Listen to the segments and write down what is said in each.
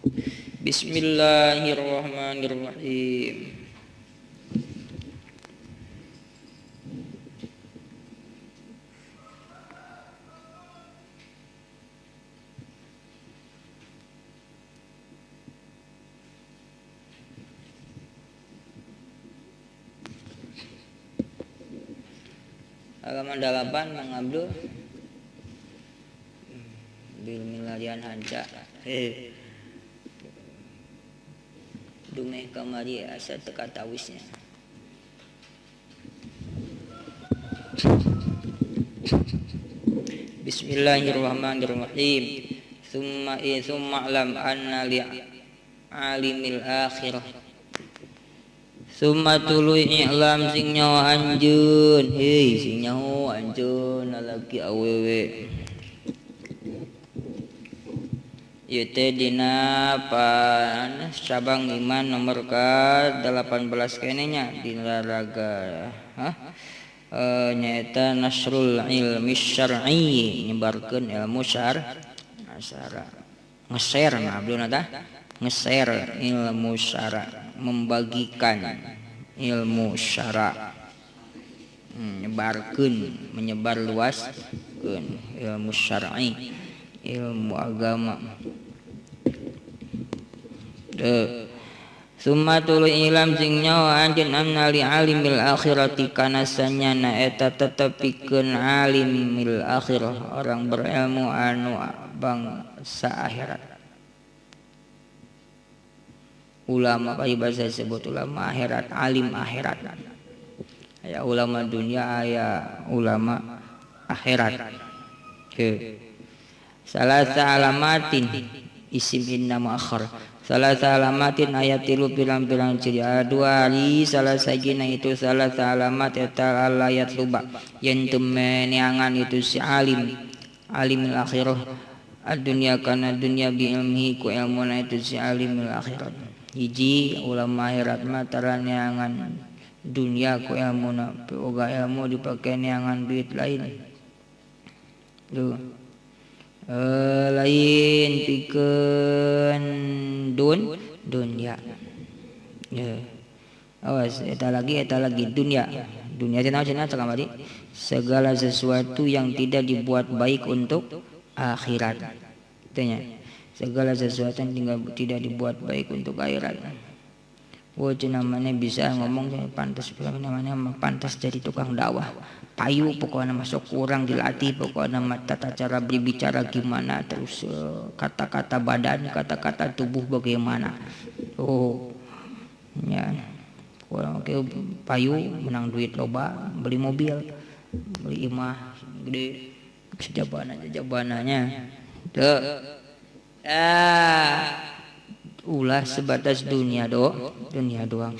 Bismillahirrahmanirrahim. Halaman 8 Mang Abdul. Bil milarian hanca. Dumeh kamari asa teka tawisnya. Bismillahirrahmanirrahim. Summa alam anna li alimil akhirah. Summa tuluy i'lam sing nyawa anjeun. Hei sing nyawa anjeun lalaki awewe. Ieu teh dina pan cabang iman nomor ka 18 kenenya dina raga. Nyaeta nasrul ilmi syar'i, nyebarkeun ilmu syara. Ngeser mah abduna tah. Ngeser ilmu syara, membagikan ilmu syara. Nyebarkeun, menyebar luaskeun ilmu syar'i, ilmu agama. Summa tuluy ilam sing nyawa anjeun anna li alimil akhirati kana sanyana eta tetepikeun alimil akhirah orang berilmu anu bangsa akhirat. Ulama bari bahasa disebut ulama akhirat, alim akhirat. Aya ulama dunia, aya ulama akhirat. Salasa alamatin isim inna muakhar. Salasa alamatin ayat 3 pirang-pirang ciri. Dua ari salah sajina itu salasa alamat eta alayat luba yen teu meneangan itu si alimil akhirah ad-dunya kana dunya bi ilmihi ku ilmuna itu si alimil akhirah. Hiji ulama akhirat mah tara neangan dunya ku ilmuna, oga ilmu dipake neangan duit lain. Tuh. Lain pikeun dunya. Awas eta lagi dunya teh naon cenah kamari? Segala sesuatu yang tidak dibuat baik untuk akhirat. Tanya. Segala sesuatu yang tidak dibuat baik untuk akhirat. Wah cenah maneh bisa ngomong pantas namanya pantas jadi tukang dakwah. Payu pokoknya masuk kurang dilatih, pokoknya tata cara berbicara gimana, terus kata-kata badan, kata-kata tubuh bagaimana. Ya kurang oke payu menang duit loba, beli mobil, beli imah gede, jabananya ulah sebatas dunia doang.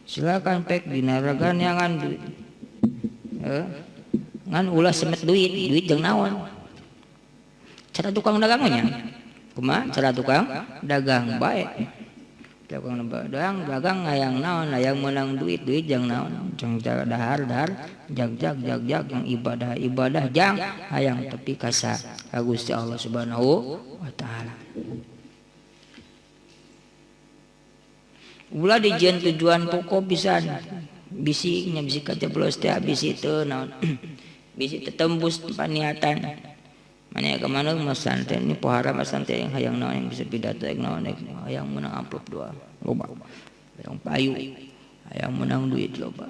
Silakan pek dinaragan yang duit. Ngan ulah semet duit jeung naon? Cara tukang dagangnya. Kumaha cara tukang dagang bae. Dagang hayang naon, hayang menang duit jeung naon? Jeung dahar jag yang ibadah jang hayang tepi ka Gusti Allah Subhanahu wa taala. Ulah dijieun tujuan pokok pisan. Bisi kajeblos teh bisi teu naon. Bisi teu tembus paniatan. Mane ka maneh masantren ni pohara masantren hayang naon yang bisa pidato naon hayang menang amplop doa. Loba. Hayang payu. Hayang menang duit loba.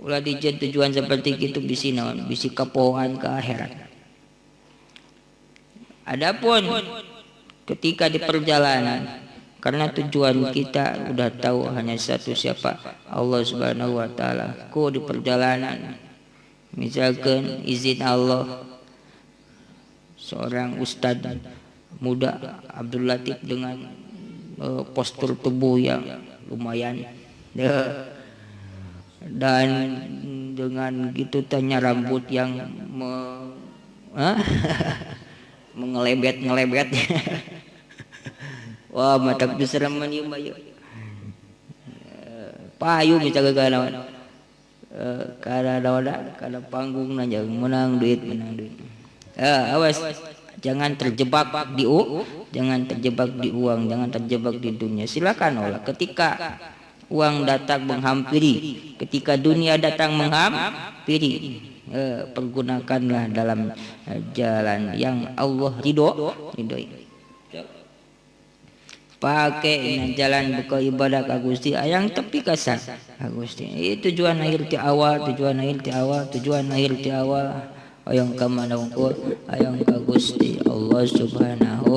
Ulah dijieun tujuan seperti kitu bisi naon? Bisi kapohoan ka akhirat. Adapun ketika di perjalanan karena tujuan kita udah tahu hanya satu, siapa? Allah Subhanahu wa taala. Ku di perjalanan misalkan izin Allah seorang ustadz muda Abdul Latif dengan postur tubuh yang lumayan dan dengan gitu tanya rambut yang mengelebet wah matak diseraman ieu mah payu misalkan kana naon kana panggung nanya menang duit awas Jangan terjebak jangan terjebak di uang, jangan terjebak di dunia. Silakan olah ketika uang datang menghampiri, ketika dunia datang menghampiri, pergunakanlah dalam jalan yang Allah ridhoi. Pakai jalan buka ibadah ka Gusti ayang tepi kasar ka Gusti. Itu tujuan akhir ti awal, tujuan akhir ti awal. Ayang ka manungkul, ayang ka Gusti Allah Subhanahu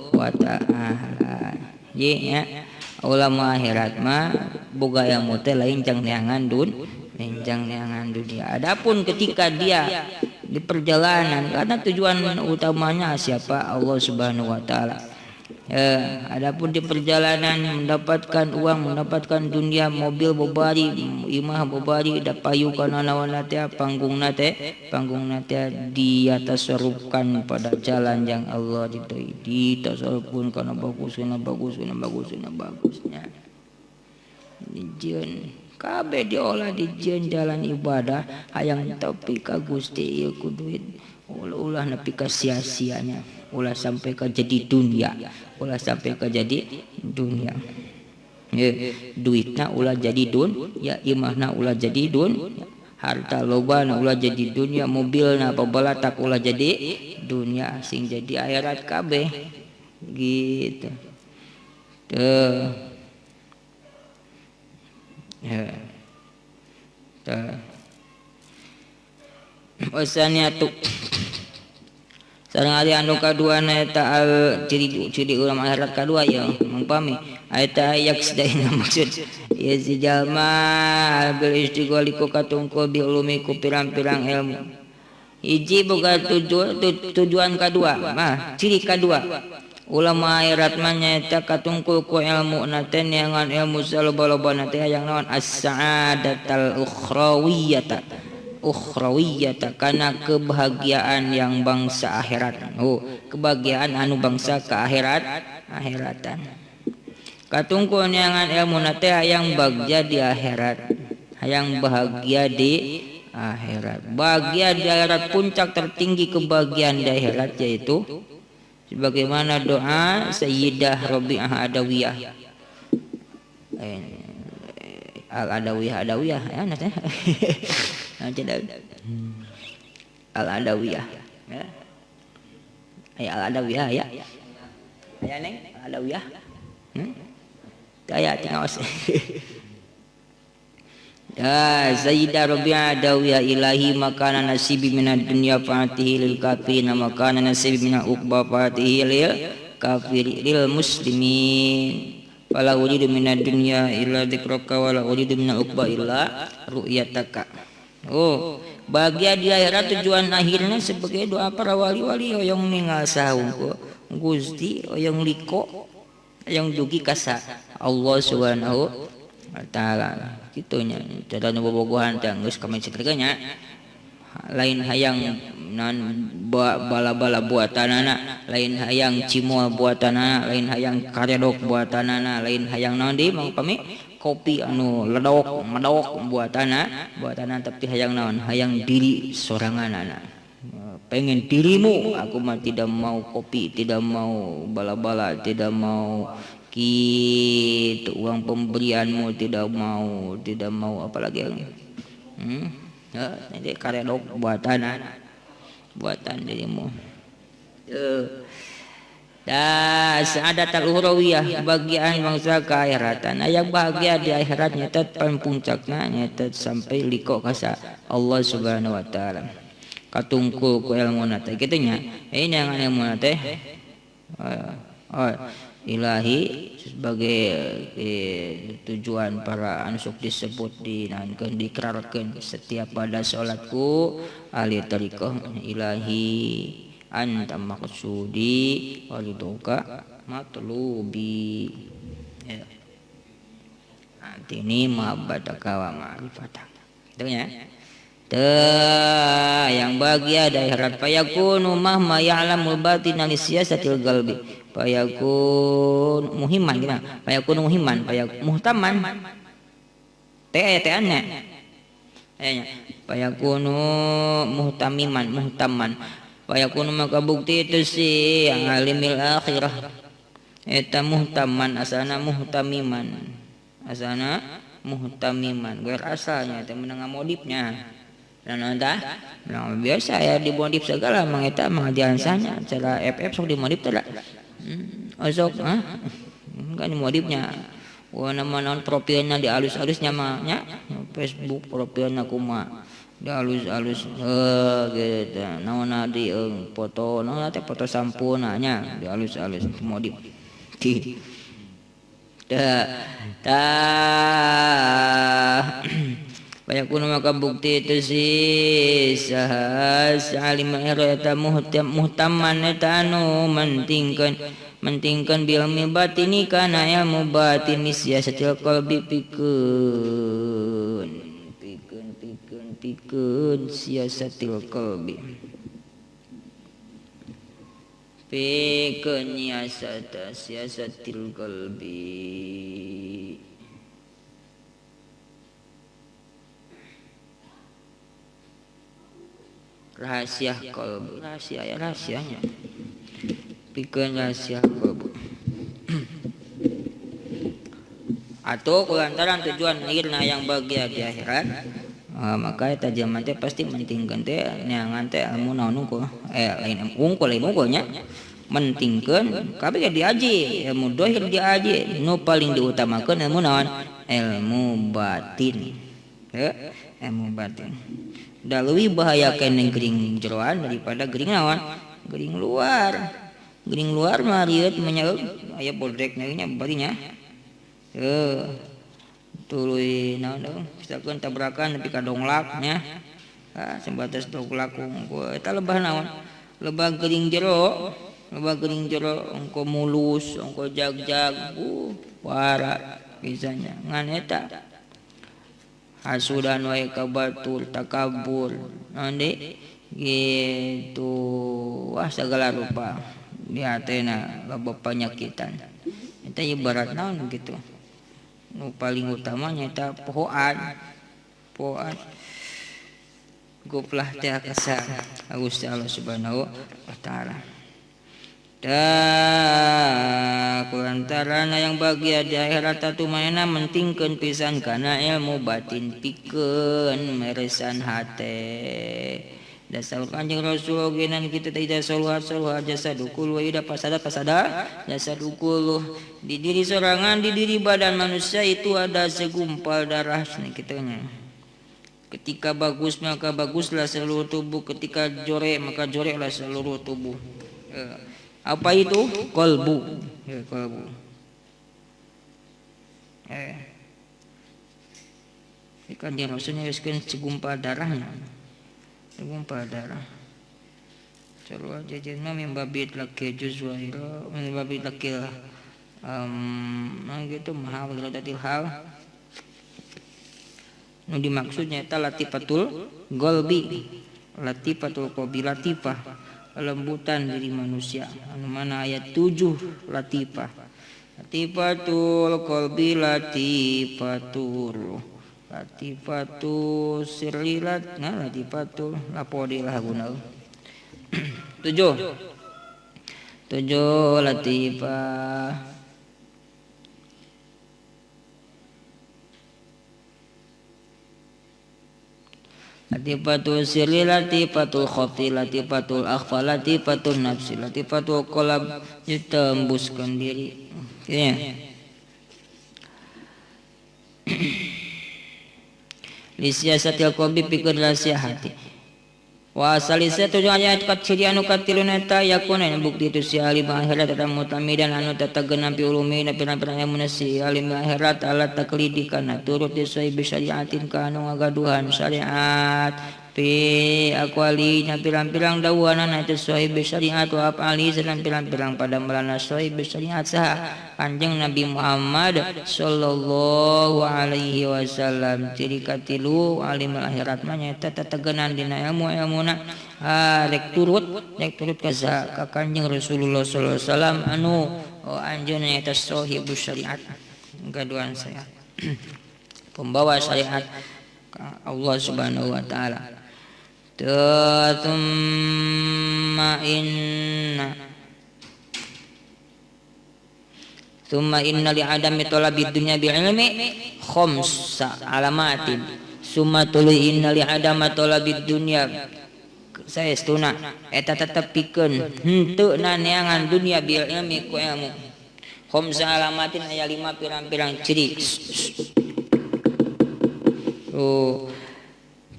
wa taala. Ye nya ulama akhirat mah boga ilmu teh lain jang neangan dunia. Adapun ketika dia di perjalanan, karena tujuan utamanya siapa? Allah Subhanahu wa taala. Adapun di perjalanan mendapatkan uang, mendapatkan dunia, mobil bobari, imah bobari, dapayu kana naon teh panggung nate dia tasarrufkan pada jalan yang Allah ridhoi. Ditasarrufkan kana bagusnya. Dijieun kabeh diolah dijieun jalan ibadah hayang tapi ka Gusti ieu ku duit. Ulah nepi ka sia-sianya, ulah sampai ke jadi dunia, duitna ulah jadi ya imahna ulah jadi harta lobana ulah jadi dunia, mobilna pabalatak ulah jadi dunia, sing jadi akhirat kabeh gitu. Wasaniatu sareng ari anu kaduana eta al ciri ulama akhirat kadua ya mangpami eta yaksdaina maksud ya si jalma bil istighali ku katungkul bi ulumi ku pirang-pirang ilmu. Hiji boga tujuan kadua mah ciri kadua ulama akhirat mah nyaeta katungkul ku ilmu na teh neangan ilmu saloba-lobana teh hayang naon as-sa'adatal ukhrawiyata kana kebahagiaan yang bangsa akhirat. Kebahagiaan anu bangsa ke akhiratan. Katungkul neangan ilmu na teh hayang bagja di akhirat, hayang bahagia di akhirat. Bahagia di akhirat, puncak tertinggi kebahagiaan di akhirat yaitu sebagaimana doa Sayyidah Rabi'ah Adawiyah. Al-Adawiyah ya nanti. Al-Adawiyah ya. Al-Adawiyah ya. Ya neng Al-Adawiyah. Saya tinggaos. Ya Sayyidah Rabi'ah Adawiyah ilahi makana nasibi minad dunya fa'atihi lil kafirin makana nasibi minal uqba fa'atihi lil kafiri lil muslimin. Wala uridu minad dunya illa dzikraka wala uridu minal uqba illa ru'yataka. Bahagia di akhirat tujuan akhirnya sebagai doa para wali-wali oyong ningal sahungku Gusti oyong liko oyong dugi kasa Allah Subhanahu wa taala kitunya cara bobogohan teh geus kami ceritanya lain hayang nan bala-bala buatanana, lain hayang cimol buatanana, lain hayang karedok buatanana, lain hayang naon deui mangpami kopi anu ledok medok buatana tapi hayang naon hayang diri soranganana. Pengen dirimu, aku mah tidak mau kopi, tidak mau bala-bala, tidak mau kitu uang pemberianmu, tidak mau apalagi yang nanti karedok buatan dirimu. Sa'adatul ukhrawiyah kebahagiaan bangsa keakhiratan. Yang bahagia di akhirat nyata paling puncakna nyata sampai liko kasa Allah Subhanahu wa taala. Katungkul ku ilmu teh kitu nya. Ini yang ilmu teh ilahi sebagai tujuan para ansuk disebut dinaunkeun diikrarkeun setiap pada salatku ahli tariqah ilahi anta maqsudi waliduka matlubi ya. Ini ma'badaka wa ma'rifataka gitu ya. Yang bahagia dari akhirat fayakunu mahma ya'lamul batina li siyasatil qalbi fayakun muhimman gitu. Fayakun muhimman muhtaman teh-tehnya fayakunu muhtaman Fayakunu maka bukti itu si yang alimil akhirah eta muhtaman asana muhtamiman gue asalnya itu menengah modifnya dan entah biasa ya dimodif segala mengeta mengajaran sana cara FF sok dimodif tidak osok kan dimodifnya nama non profilnya di alus-alusnya mahnya Facebook profilnya kuma di alus-alus gitu naona di foto naona teh foto sampunanya di alus-alus modif banyak pun maka bukti itu sih sahas alim eta muhtaman eta anu mentingkan bil batini kana ilmu batin siasatil qalbi pikeun siasatil qalbi pikeun siasatil qalbi rahasia kalbu rahasianya pikeun rahasia kalbu atau kulantaran tujuan akhirna yang bahagia di akhirat maka eta jelema teh pasti mentingkeun teh neangan teh ilmu naon unggul lain unggul nya mentingkeun kabeh diaji ilmu dohir diaji nu paling diutamakeun ilmu naon ilmu batin ilmu batin da leuwih bahaya keneh gering jeroan daripada gering naon gering luar mah rieut menyaeuk aya bodrek nya barinya tuluy naon misalkan tabrakan nepi ka donglak nya sebatas donglak eta lebah naon lebah gering jero engko mulus engko jag-jag wara bisanya ngan eta hasudan wae kabatul takabur nanti gitu segala rupa di hatena loba penyakitan eta ibarat naon gitu nu paling utamanya eta pohoan goplah teh akasa Gusti Allah Subhanahu wa taala kulantaran yang bahagia di akhirat atu manehna mentingkeun pisan kana ilmu batin pikeun meresan hate dasar Kanjeng Rasul genan kita tidak saluhat jasadukul wa ida pasada jasadukul di diri sorangan di diri badan manusia itu ada segumpal darah kitanya ketika bagus maka baguslah seluruh tubuh ketika jorek maka joreklah seluruh tubuh apa itu? Kolbu. Kolbu. Ikan dia maksudnya weskeun segumpal darahnya. Segumpal darah. Coba jajan mah mimbabit laki juzwaira, mimbabit laki gitu mahal ladatil hal. Nu dimaksudnya eta latifatul qalbi. Latifatul qalbi latifah kelembutan diri manusia anu mana ayat 7 latifah latifatul qalbi latifatul sirrilat latifatul lapodilah guna 7 latifah latifatul sirri latifatul khafi latifatul akhfa latifatul nafsi latifatul qalb ditembuskan diri ya lisiasatil qalbi pikeun rahasia hati wa salisa tujuh ayat kaciri anu katiluna eta yakuna bukti itu si alim akhirat eta mutamidan anu tatageunna pi ulumi na pirang-pirang ilmu si alim akhirat ala taklidi kana turut disai bisyariatin kana ngagaduhan syariat pi aqwalinya pirang-pirang dawuhana itu sahih syariat wa afali sedang pirang-pirang pada melana sahih syariat sah Kanjeng Nabi Muhammad sallallahu alaihi wasallam ciri katilu alim akhirat mah nyaeta tatagenan dina ilmu-ilmuna rek turut ka Kanjeng Rasulullah sallallahu alaihi wasallam anu anjeunna nyaeta sahih syariat gaduhan saya pembawa syariat Allah Subhanahu wa taala. Thumma Summa inna li adami talabid dunya bil ilmi khamsa alamatin. Summa tuluy inna li adama talabid dunya saestuna eta tetepikeun henteu naneangan dunia bil ilmi ku ilmu. Khamsa alamatin aya 5 pirang-pirang ciri. Oh,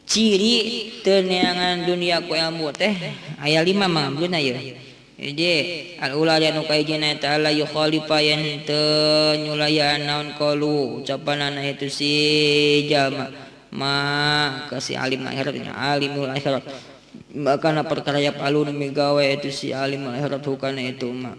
ciri teu neangan dunia ku ilmu teh aya 5 mah beuna ieu. Jadi al-ula anu kaijina ta'ala yukhalifa yen teu nyulayan naon qalu ucapanana itu si jalma ma kasih alim akhirat alimul akhirat makana perkara yapalun migawe itu si alim akhirat hukana itu ma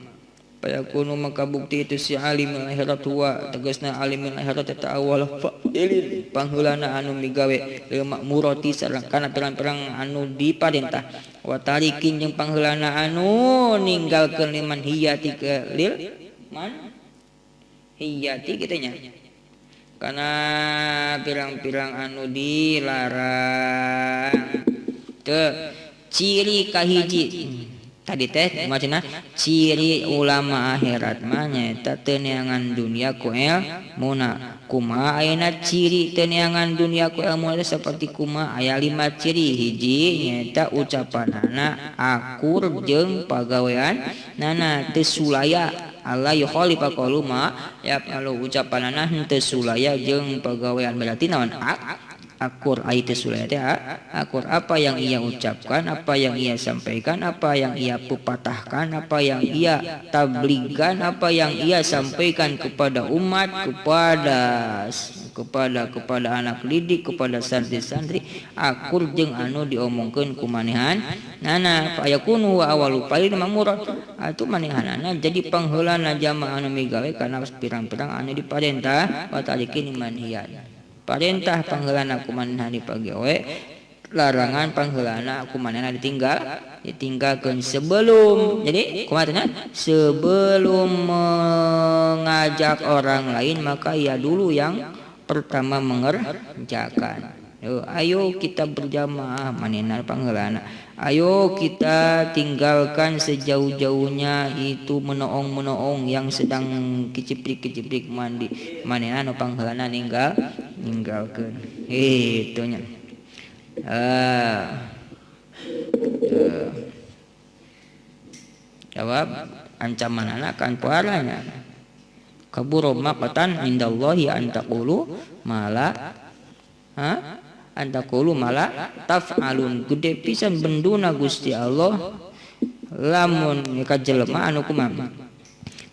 payakunu maka bukti itu si alim akhirat huwa tegasna alim akhirat eta awal fa'ilin pangheulana anu migawe lil makmurati sareng kana pirang-pirang anu diparentah wa tarikin jeung pangheulana anu ninggalkeun liman hiyati ke lil man hiyati kitu nya kana pirang-pirang anu dilarang teu ciri kahiji tadi teh macana ciri ulama akhirat mah nyaeta teu neangan dunia ku ilmuna kumaha ayeuna ciri teu neangan dunia ku ilmu saperti kumaha aya 5 ciri hiji nyaeta ucapanana akur jeung pagawean nana teu sulaya Allah yukhalifa qaulu ma ya kalau ucapanana henteu sulaya jeung pagawean berarti naon akur ayat sulaya teh akur apa yang ia ucapkan, apa yang ia sampaikan, apa yang ia pepatahkan, apa yang ia tabligkan, apa yang ia sampaikan kepada umat, kepada anak didik, kepada santri-santri akur jeung anu diomongkeun ku manehan nana payakunu wa awalu paling mamurad atuh manehanana jadi pangheulana jamaah anu migawe kana pirang-pirang anu diparentah wa tarikin manhiyat. Parentah pangheulana kumanehna dipagewe larangan pangheulana kumanehna ditinggalkeun sebelum jadi kumaha teh sebelum mengajak orang lain maka ia dulu yang pertama mengerjakan. Ayo kita berjamaah manehna pangheulana. Ayo kita tinggalkan sejauh-jauhnya itu meneong-meneong yang sedang kiciprik-kiciprik mandi. Manehna anu pangheulana ninggalkeun. Itu nya. Jawab ancamanana kan puaranya. Kaburo maqatan indallahi an taqulu mala antaqulu mala taf'alun gede pisan benduna Gusti Allah lamun ka jelema anu kumaha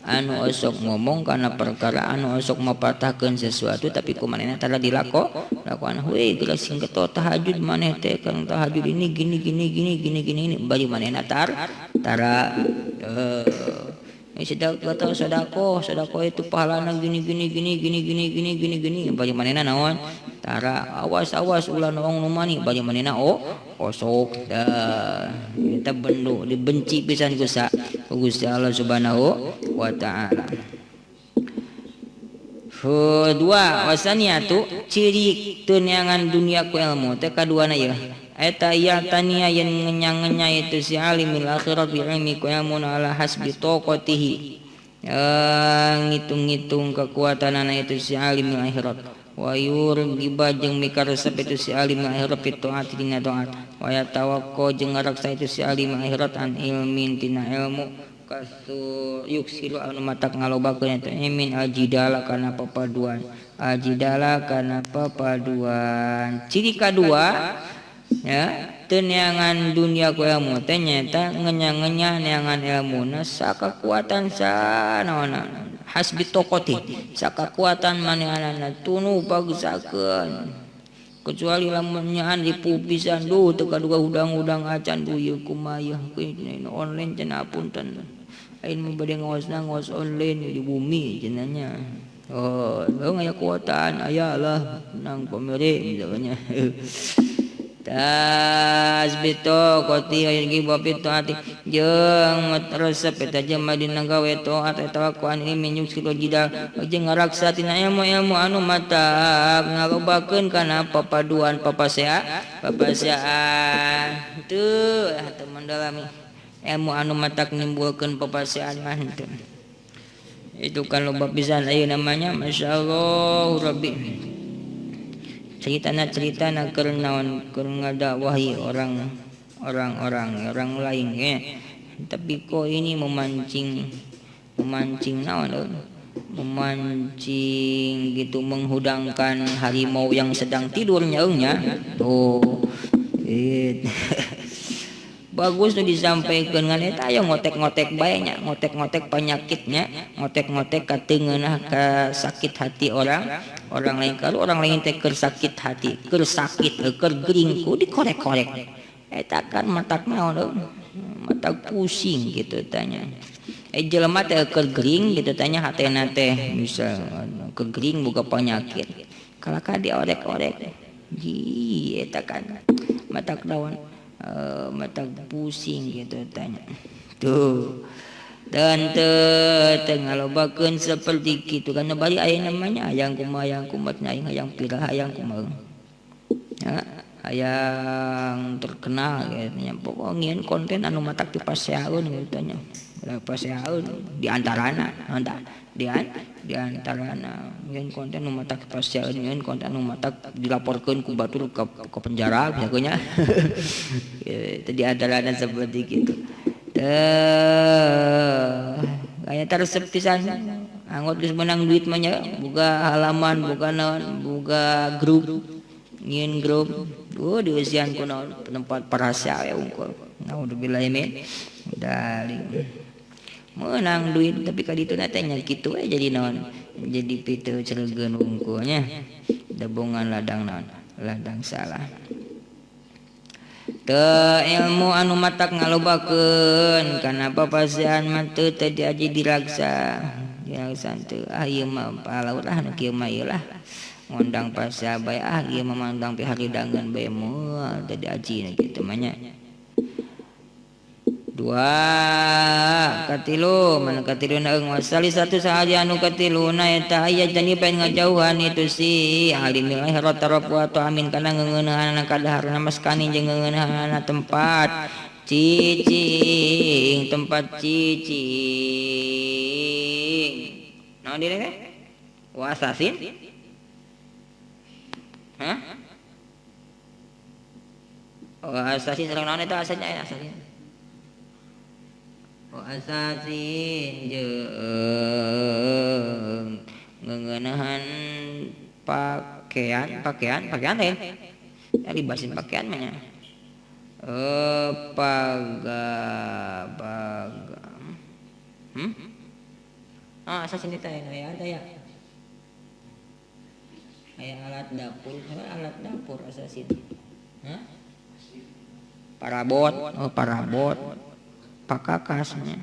anu osok ngomong kana perkara anu osok mapatahkeun sesuatu tapi kumanehna tara dilakukan we geus sing keto tahajud maneh teh kan tahajud ini gini bari manehna tara sedekah itu pahalana gini bari manehna naon tara awas ulah noong numani bari manehna osok eta bendu dibenci pisan Gusti Allah Subhanahu wa taala. Kedua wasaniatu ciri teu neangan dunia ku ilmu teh kaduana ieu eta ya tania yang ngenya itu si alimil akhirat bi ilmi ku ilmu ala hasbi taqatihi ngitung-ngitung kekuatanana itu si alimil akhirat wa yurgiba jeung mikaresep itu si alimil akhirat fi taati dina taat wa yatawakko jeung ngaraksa itu si alimil akhirat an ilmin tina ilmu kasu yuksiru anu matak ngalobakeun eta imin ajidala kana papaduan ciri kadua ya teu neangan dunia ku ilmu teh nyaeta ngenya-ngenya neangan ilmuna sakakuatan sanaona hasbi taqati sakakuatan manehanana tunu bagsakeun kecuali lamun nyaan ripu pisan duh teu kadua hudang-hudang acan duh ieu kumaha online cenah punten ain mah bade ngaos online di bumi cenanya aya kuotaan aya lah nang pamere misalnya tasbito qati aygi bapit taati jeung resep eta jema dina gawe taat eta wakuan ilmi nyuksilo jidal jeung ngaraksa tina ilmu anu mata ngalobakeun kana papaduan papasea teu teu mendalami ilmu anu matak nimbulkeun papasean mah henteu. Itu kan loba pisan aya namanya masyaallah rabbi. Cerita keur naon keur ngadakwahi orang lain ya. Tapi kok ini memancing naon memancing gitu menghudangkan harimau yang sedang tidur nyaungnya tuh bagus tuh disampaikan ngan eta aya ngotek-ngotek bae nya ngotek-ngotek penyakitnya ngotek-ngotek kateungeunah ka sakit hati orang lain kalau orang lain teh keur sakit hati keur sakit keur gering ku dikorek-korek eta kan matak naon matak pusing gitu tanya jelema teh keur gering gitu tanya hatena teh bisa keur gering boga penyakit kalaka diorek-orek eta kan matak naon mata pusing gitu tanya tuh dan tengah lobakeun seperti gitu kan bari aya namanya hayang kumat hayang pirah hayang kumaha ya hayang terkenal gitu pokoknya konten anu matak dipaseaeun gitu tanya paseaeun di antarana nyen konten nu matak paseaeun nyen konten nu matak dilaporkeun ku batur ke penjara biasanya tadi antarana seperti gitu kayak resep pisan anggot geus menang duit mah nya boga halaman boga naon boga grup nyin grup dieusian ku naon tempat parasa we unggul naudzubillah min dari menang duit tapi kali itu natanya gitu aja jadi naon jadi pitu cereugeun unggulnya dabongan ladang naon ladang salah teu ilmu anu matak ngalobakeun kana papasean mah teu diaji diraksa teu ieu mah pahala urang nu kieu mah ieu lah ngondang pasea bae ieu mah mandang pi haridangan bae moal teu diaji kitu mah nya dua katilu mana katiluna wasali satu sahaja anu katiluna eta aya jadi pengen ngajauhan itu si alimil akhirat tarapu atau amin kana ngeuneuhan kadaharna maskani jeung ngeuneuhan tempat cicing naon diri teh wasasin wasasin sareng naon eta asalnya asalnya asasin jeung ngeuneuhan pakaian teh libasin pakaian mah nya asasin teh aya alat dapur asasin parabot pakakasnya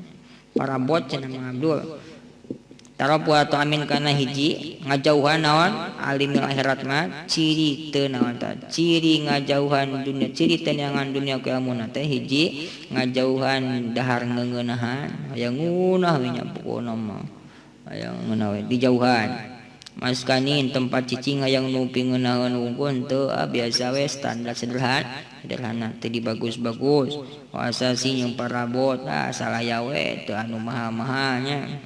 parabot cenah Mang Abdul tarapu atau amin kana hiji ngajauhan naon alimil akhirat mah ciri teu naon tah ciri ngajauhan dunia ciri teh neangan dunia ku ilmuna teh hiji ngajauhan dahar ngeuneuhan aya ngunah we nya pokona mah aya ngeunah we dijauhan maskanin tempat cicing hayang nu pingeunahkeun unggul teu biasa we standar sederhana teu dibagus-bagus asasi yang parabot salaya we teu anu mahal-mahalnya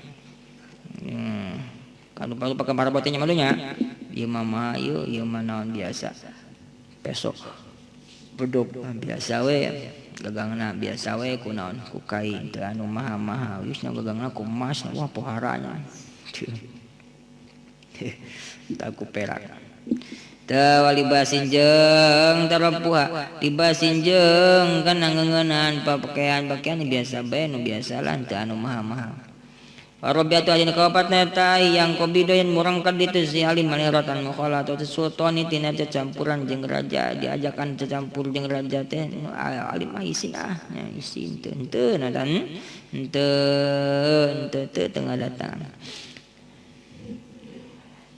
kalau pakai parabot nya malunya ieu mah ieu mah naon biasa pesok bedog biasa we gagangna biasa we ku naon ku kain teu anu mahal-mahal geus gagangna ku emas wah poharanya tak ku perak teu walibasin jeung tarapuha libasin jeung kana ngeuneuhan pakaian biasa bae nu biasa lah teu anu mahal-mahal Arabiatu ajin kaopatna eta yang kobidoyan murang kad ditu si alim maliratan mukhalatu sultani tina campuran jeung raja diajakan campur jeung raja teh alim mah isin nya isin teu nadan teu tengah datang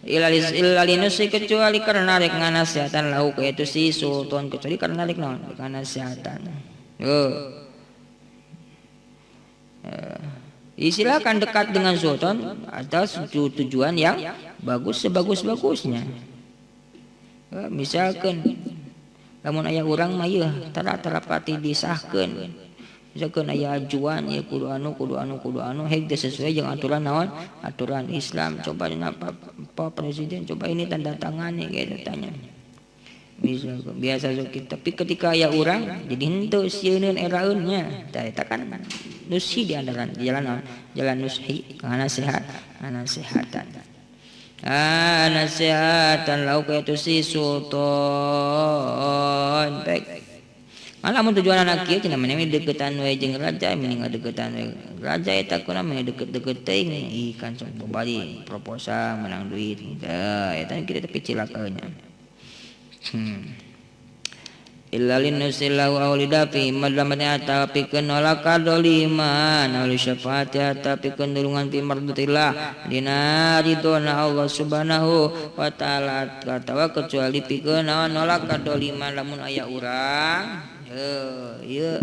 ilalinus kecuali karena rek nganasihatan lahu ka itu si sultan kecuali karena rek naon nganasihatan silakan dekat dengan sultan atas tujuan yang bagus sebagus-bagusnya misalkan lamun aya urang mah ieu tara pati disahkeun misalkan aya ajuan ya kudu anu heg sesuai jeung aturan naon aturan Islam. Coba Pak Presiden coba ini tanda tangani gitu tanya. Misalkan biasa kita tapi ketika aya urang jadi henteu sieun eraeunnya tah eta kan nushi di andaran jalan nushi kana nasehatan nasehatan lauk itu si sultan baik malah mun tujuan anak kieu cenah meni deketan we jeung raja mending ngadeketan we raja eta kuna meni deket-deket teuing ikan sok bali proposal menang duit da eta kita tapi cilakaeunya illa linusillahu aulidafi madlamanya tapi kenolak kadoliman awli syafaati tapi kendulungan fi mardutillah dina ridona Allah subhanahu wa ta'ala katawa kecuali pikeun nolak kadoliman lamun aya urang ieu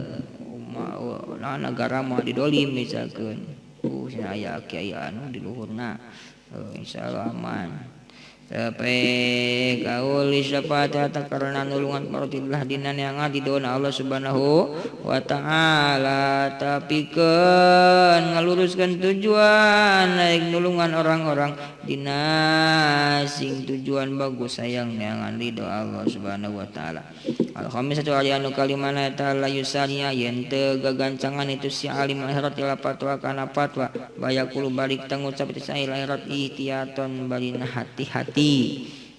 negara mah didolim misalkeun aya kiai anu di luhurna insyaallah aman tapi kaul syafaat karena nulungan martillah dinan yang didona Allah subhanahu wa ta'ala tapi kan ngaluruskan tujuan naik nulungan orang-orang dina sing tujuan bagus sayang neangan ridho Allah subhanahu wa ta'ala. Al-khamisatu aliyanu kalimana ta'ala yusariya yente gagancangan itu si alim akhirat ila patwa kana patwa bayakulu balik tangucap itu si akhirat ihtiyaton balina hati-hati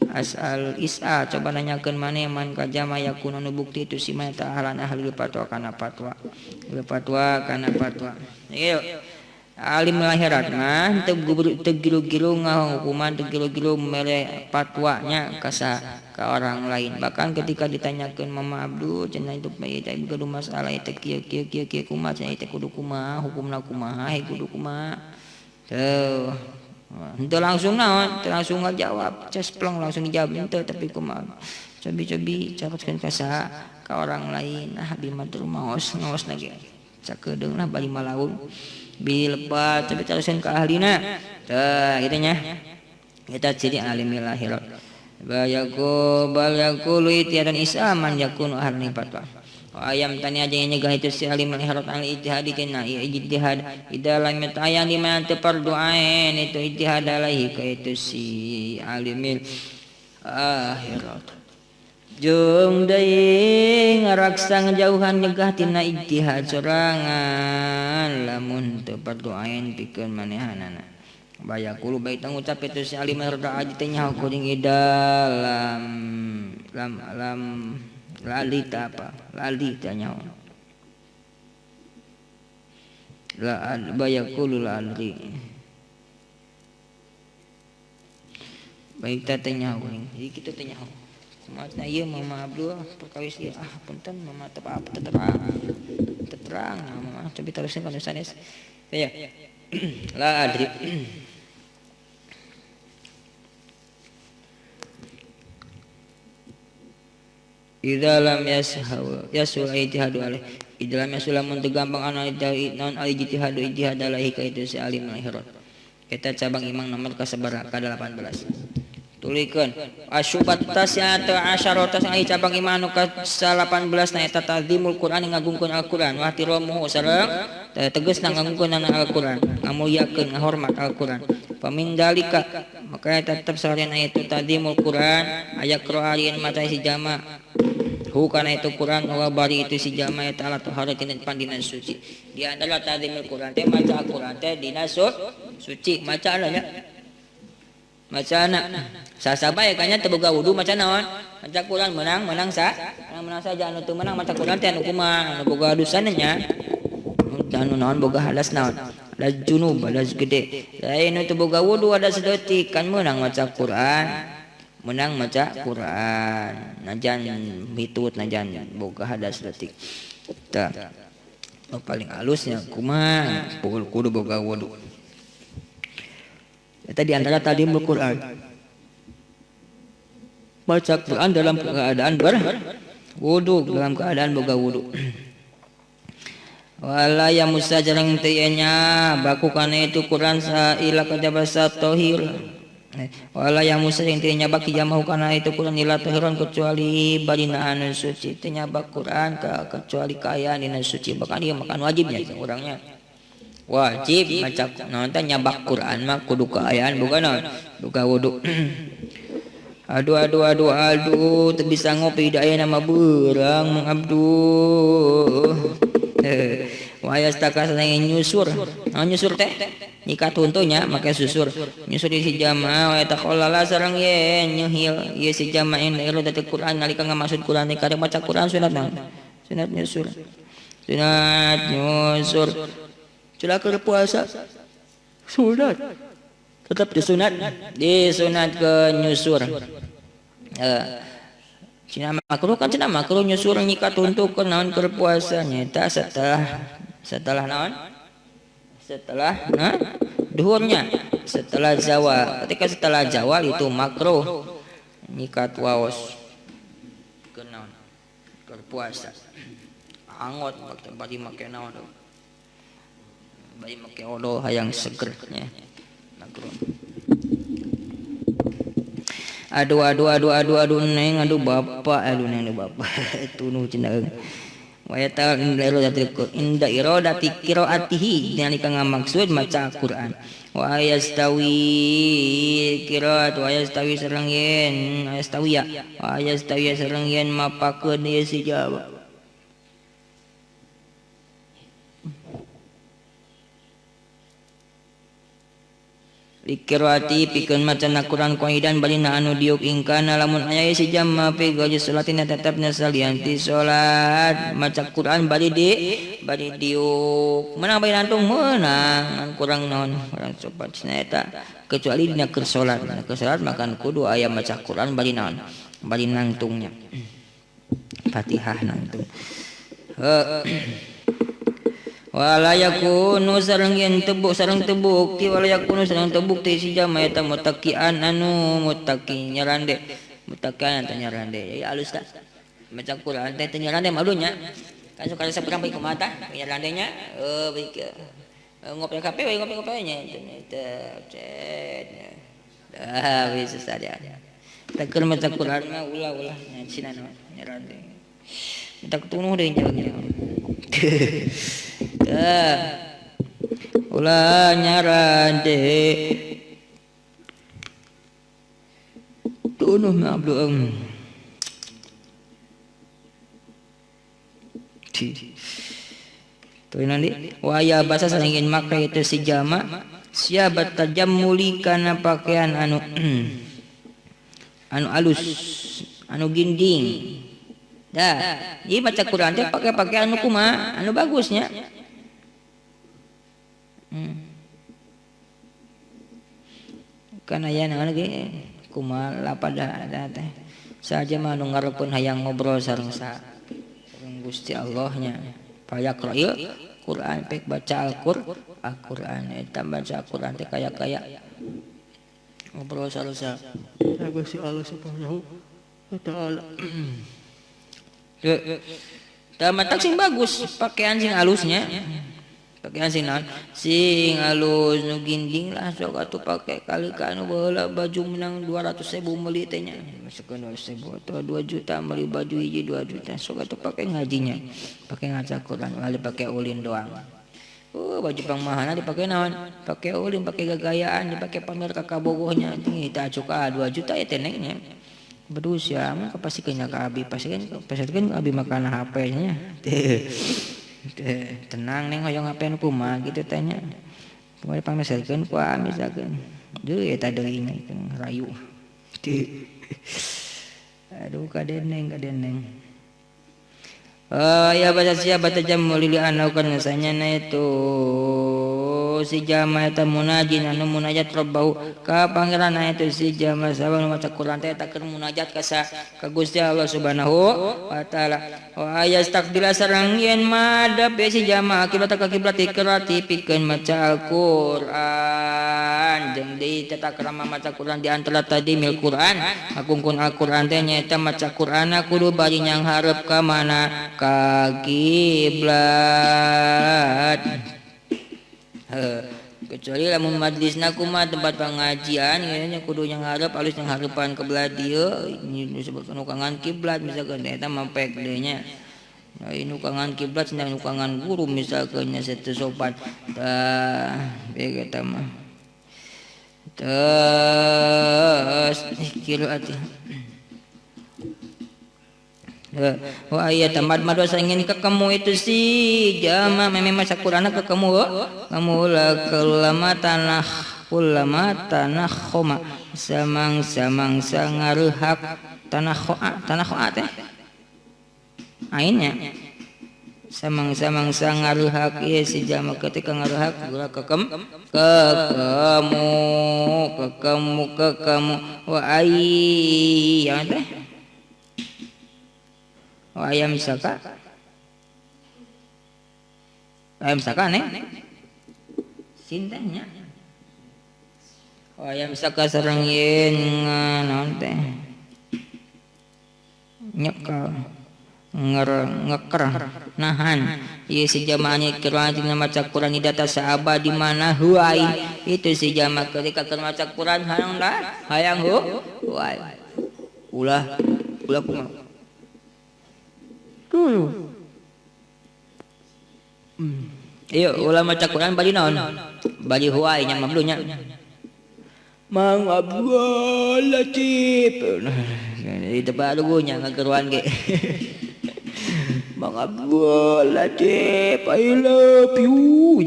asal is'a coba nanyakeun maneh man kajama yakun anu bukti itu si mata ahlan ahli patwa kana patwa ieu alim akhirat mah teu gilu-gilu ngahukuman teu gilu-gilu mere patwanya ka orang lain. Bahkan ketika ditanyakeun Mama Abdul cenah itu bae kudu masalah teh kieu kumaha cenah teh kudu kumaha hukumna kumaha kudu kumaha teu henteu langsung naon teu langsung ngajawab cesplong langsung dijawab henteu tapi kumaha cobi capaskeun ka orang lain abdi mah teu maos lagi sakedeung lah bali malaung bilepat cobi teruskeun ka ahlina tah kitu nya eta ciri alimil akhirat bal yakulu itiadan isaman yakunu ahli patwa ayam tani aja nyegah itu si alim akhirat al ijtihad kana ijtihad idalam matayan di mana terperdoain itu ijtihad alaihi ka itu si alimil akhirat jeung deui ngaraksa ngajauhan nyegah tina ijtihad sorangan lamun teu perdoain pikeun manehanana bayakulu baik tangucap itu si alim akhirat aja teh nyaho kuring dalam lalita nyaho la bayakulu la adri baik teh nyaho kuring jadi kitu teh nyaho kumaha ieu Mama Abdul perkawis ieu punten Mama teu apa terang Mama cobi teruskeun kana sanes ya la adri idza lam yasul ijtihadu alaih idza lam yasul mun teu gampang anu non ijtihadu ijtihad alaihi ka itu si alim akhirat eta cabang imam nomor ka sabaraha ka 18 tulikeun asyubat tasyatu asyarata sang cabang imam anu ka 18 na eta tadzimul Qur'an ngagungkeun Al-Qur'an wa tiramuhu sareng tegasna ngagungkeun Al-Qur'an ngamulyakeun ngahormat Al-Qur'an pamin dalika maka tetap sareng itu tadzimul Qur'an ayat qira'in mata si jama hukana itu Quran wa bari itu si jama eta ala taharatin pandinan suci di antara tadzimul Quran teh maca Al-Quran teh dina suci maca nya macana sasabae kanya teu boga wudu maca naon maca Quran menang saja anu teu menang maca Quran teh anu kumaha anu boga dosana nya anu naon boga hadas naon hadas junub hadas gede lain teu boga wudu hadas leutik kan menang maca Quran menang maca Quran najan hitut najan boga hadas leutik tah paling halusnya kumaha kudu boga wudu eta di antara tadzimul Quran baca Quran dalam keadaan berwudu dalam keadaan boga wudu wala ya musajarang teu nya baku kana itu Quran sa ila kajaba sa tahir Wala yang musa yang tidak nyabak hijamahu karena itu Quran ila tahiran kecuali badina anu suci teu nyabak Quran kecuali kaya dina suci bahkan dia makan wajibnya orangnya wajib maca nonton nyabak Quran mah kudu kaayaan bukan naon buka wudu aduh teu bisa ngopi da aya nama beurang mengabduh wa yastakas nyusur nyusur teh nyikat huntunya make susur nyusur di si jama wa taqallala sareng ye nyeuhil ieu si jama inu dari Quran nalika ngamaksud Quran ni kada maca Quran sunat nyusur cula keur puasa sunat tetap disunat ke nyusur cina makruh nyusur nyikat huntu ke naon keur puasa nyata setelah naon setelah duhurnya setelah zawal ketika setelah zawal itu makruh nyikat waos ke naon keur puasa angot bari make naon bari make odo hayang seger nya makruh aduh neng bapak tunuh cenah wa yata inda iradati qiraatihi nalika ngamaksud maca Quran wa yastawi qiraat wa yastawi sareng yen yastawiya wa yastawi sareng yen mapakeun ieu si jama dikirati pikeun macana Quran qaidan balina anu diuk ingkana lamun aya si jama fi gaji salatina tetapna salianti salat maca Quran bari diuk menang bari nantung menang kurang naon kurang sopan cenah kecuali dina keur salat makan kudu aya maca Quran bari naon bari nangtungnya Fatihah nangtung wala yakunu sareng yen tebuk sareng tebukti wala yakunu sareng tebukti si jama eta mutakian anu mutaki nyarande mutakian teh nyarande ya alus tah maca Quran teh nyarande malunya kan suka saperang baik kumata nyarandenya baik ngopi kape nya dah wis saja takeur maca Quran mah ulah nya cina nyarande minta tunuh deui nya ulah nyarande tunuh ngablueng tuh nanti waya bahasa saningin maka itu si jama siabat tajammuli kana pakaian anu alus anu ginding dah ieu baca Quran teh pakai pakaian anu kumaha anu bagusnya kana aya naon ge kumaha lapada teh saja mah anu ngareupkeun hayang ngobrol sareng Gusti Allahnya payaqra ieu Quran pek baca Al-Qur'an eta baca Al-Qur'an teh kaya ngobrol sareng Gusti Allah Subhanahu wa taala matak sing bagus pakaian sing halusnya pakaian sing naon sing halus nu ginding lah sok atuh pake kali ka anu baheula baju menang 200.000 meuli teh nya masukkeun 200.000 atau 2 juta meuli baju hiji 2 juta sok atuh pake ngajinya pake ngaca Quran wali pake ulin doang baju pangmahana dipake naon pake ulin pake gagayaan dipake pamer ka kabogohnya teh acuka 2 juta ya teh nya berusia mah kapasikeun ka abi pasikeun abi makan HP-nya tenang neng hoyong HP nu kumaha gitu tanya kumaha pameserkeun ku ami sakeun deui eta deui nya rayu aduh kadeneng ya baca siapa tajam lili anau kan misalnya na itu si jama eta munajin anu munajat rabbahu ka pangeran itu si jama sabang maca Quran teh takeun munajat ka Gusti Allah Subhanahu wa taala wa yastakbila sareng yen madap si jama kiblat ka kiblat ikrati pikeun maca Al-Qur'an jeung deui tata krama maca Quran di antara tadi mil Quran ngakungkun Al-Qur'an teh nyaeta maca Qur'ana kudu bari nyang hareup ka mana ka kiblat Kecuali lamun majlisna kumaha tempat pengajian nya kudu yang hareup alus yang hareupan ke belah dieu disebutkeun nukangan kiblat misalkan eta mah pek deui nya. Nukangan kiblat cenah nukangan guru misalkan nya teu sopan. Tah bege eta mah. Terus qiraat. Wah iya tamat madrasah ingin ke kamu itu sih jama memang masa Qur'an ke kamu la ulama tanah khoma samang sangaruhak tanah khoa teh ainnya samang sangaruhak ieu si jama ketika ngaruhak ke kamu wa ai yang teh ayam saka nih sintanya ayam saka sareng yen naon teh nyekal ngeker nahan ieu si jamaah Qur'an dina maca Qur'an data saaba di mana huai itu si jamaah ketika keur maca Qur'an hayang huai ulah kumaha Iyo ulama maca Quran bari naon? Bari huai nya mablunya. Mang Abdul Latif. Itu baru nya ngageruan ge. Mang Abdul Latif, I love you.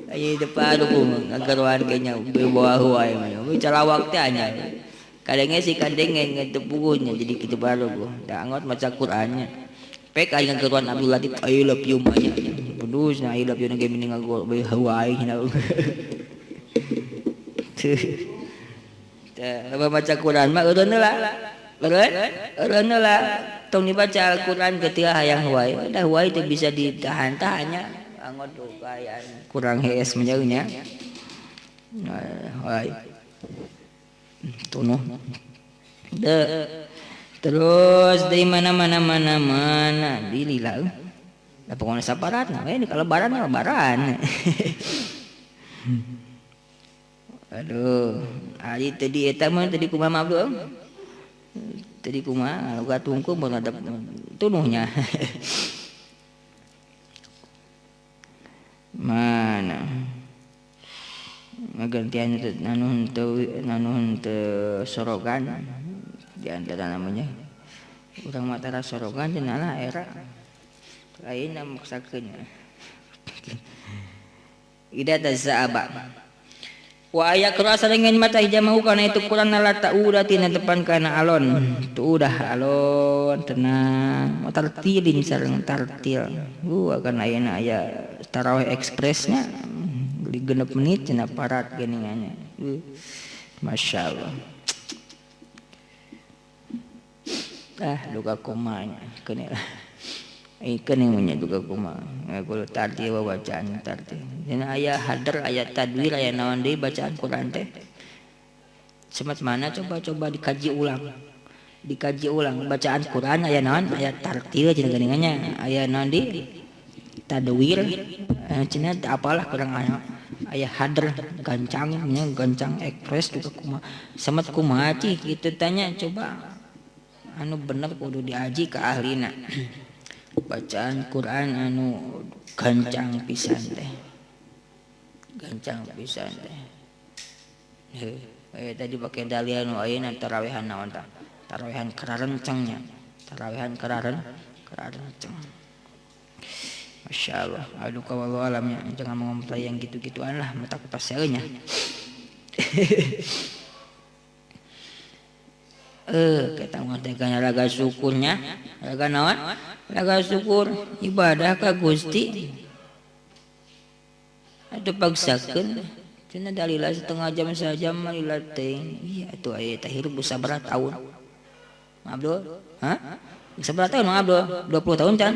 Ayo depan aku ngageruan ge nya bawa huai mah. Calawak teh anya. Kadangnya si kadenge ngetepunya jadi kitu baru gua. Da angot maca Qur'annya. Pek aya ngageruan Abdul Latif I love you mah nya. Pedus na I love you na ge mending ngagol bae hawaii na. Tah maca Qur'an mah eureun lah. Tong dibaca Al-Qur'an ketika hayang hawaii. Da hawaii teh bisa ditahan-tahan nya. Angot kaayaan kurang hees nya. Hawaii. Tunuh terus dari mana di lila da pokona saparat nah ini kalau lebaran aduh ari tadi eta mah tadi kumaha Abdul tadi kumaha uga tungku mun ada tunuhnya mana gantian nanuhun teu sorogan di antara namanya urang matara sorogan cenah era lain maksakeun ida tazaba wa aya kerasa dengan mata hijamahu kana itu Quran la ta'uda tina depan kana alon tu udah alon tenang tartilin sareng tartil akan ayeuna aya tarawih ekspresnya di genep menit cenah parat geuningannya. Masya Allah. Duka kumanya keuni lah. Keuni nya duka kumaha. Ngagoul tartil bacaan tartil. Dina aya hadar, aya tadwir, aya naon deui bacaan Quran teh. Semat mana coba dikaji ulang. Bacaan Quran aya naon? Aya tartil cenah geuningannya. Aya naon deui? Tadwir. Cenah apalah kurang aya hadr gancang ekspres juga kumaha semet kumaha cih kitu tanya coba anu bener kudu diaji ka ahlina bacaan Quran anu gancang pisan teh tadi pakai dalil anu ayeuna tarawehan naon tah tarawehan kararencengnya kararenceng Masya Allah, aduh kawal alamnya, jangan ngomong yang gitu-gituan lah, mata kepaselnya. Kita ngerti raga syukurnya, raga naon? Raga syukur ibadah ka Gusti. Atuh pagsakeun, cenah dalila setengah jam saja malila teh. Iya atuh aya teh hirup sabaraha tahun. Abdul, sabaraha tahun Abdul? 20 tahun can?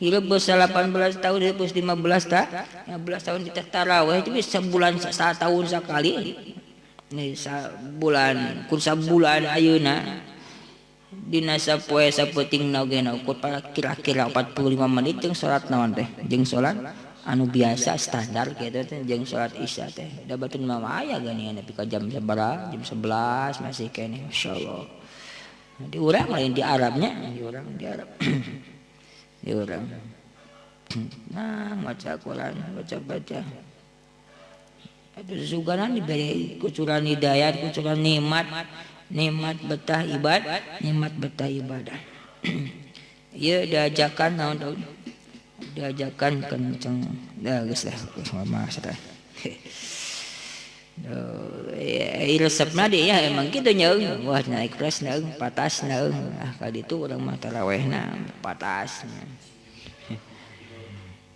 Hirup beusa 18 tahun, hirup 15 tah. 15 tahun kita tarawih itu bisa sebulan tahun sekali. Ini bulan ayeuna dina sapoe sapeting naoge ukur para kira-kira 45 menit jeung salat naon teh jeung salat anu biasa standar gitu teh jeung salat isya teh da batur mah aya ganian nepi ka jam sabaraha jam 11 masih kene insyaallah di urang lain di Arabnya di urang di Arab di urang nah baca Quran baca itu suganan diberi kucuran hidayah kucuran nikmat betah ibadah ieu diajakan naon diajakan kenceng dah geus lah mama sada resepna dia ya emang kitu nyeung wah naik pres neung patas neung ka ditu urang mah tarawehna patas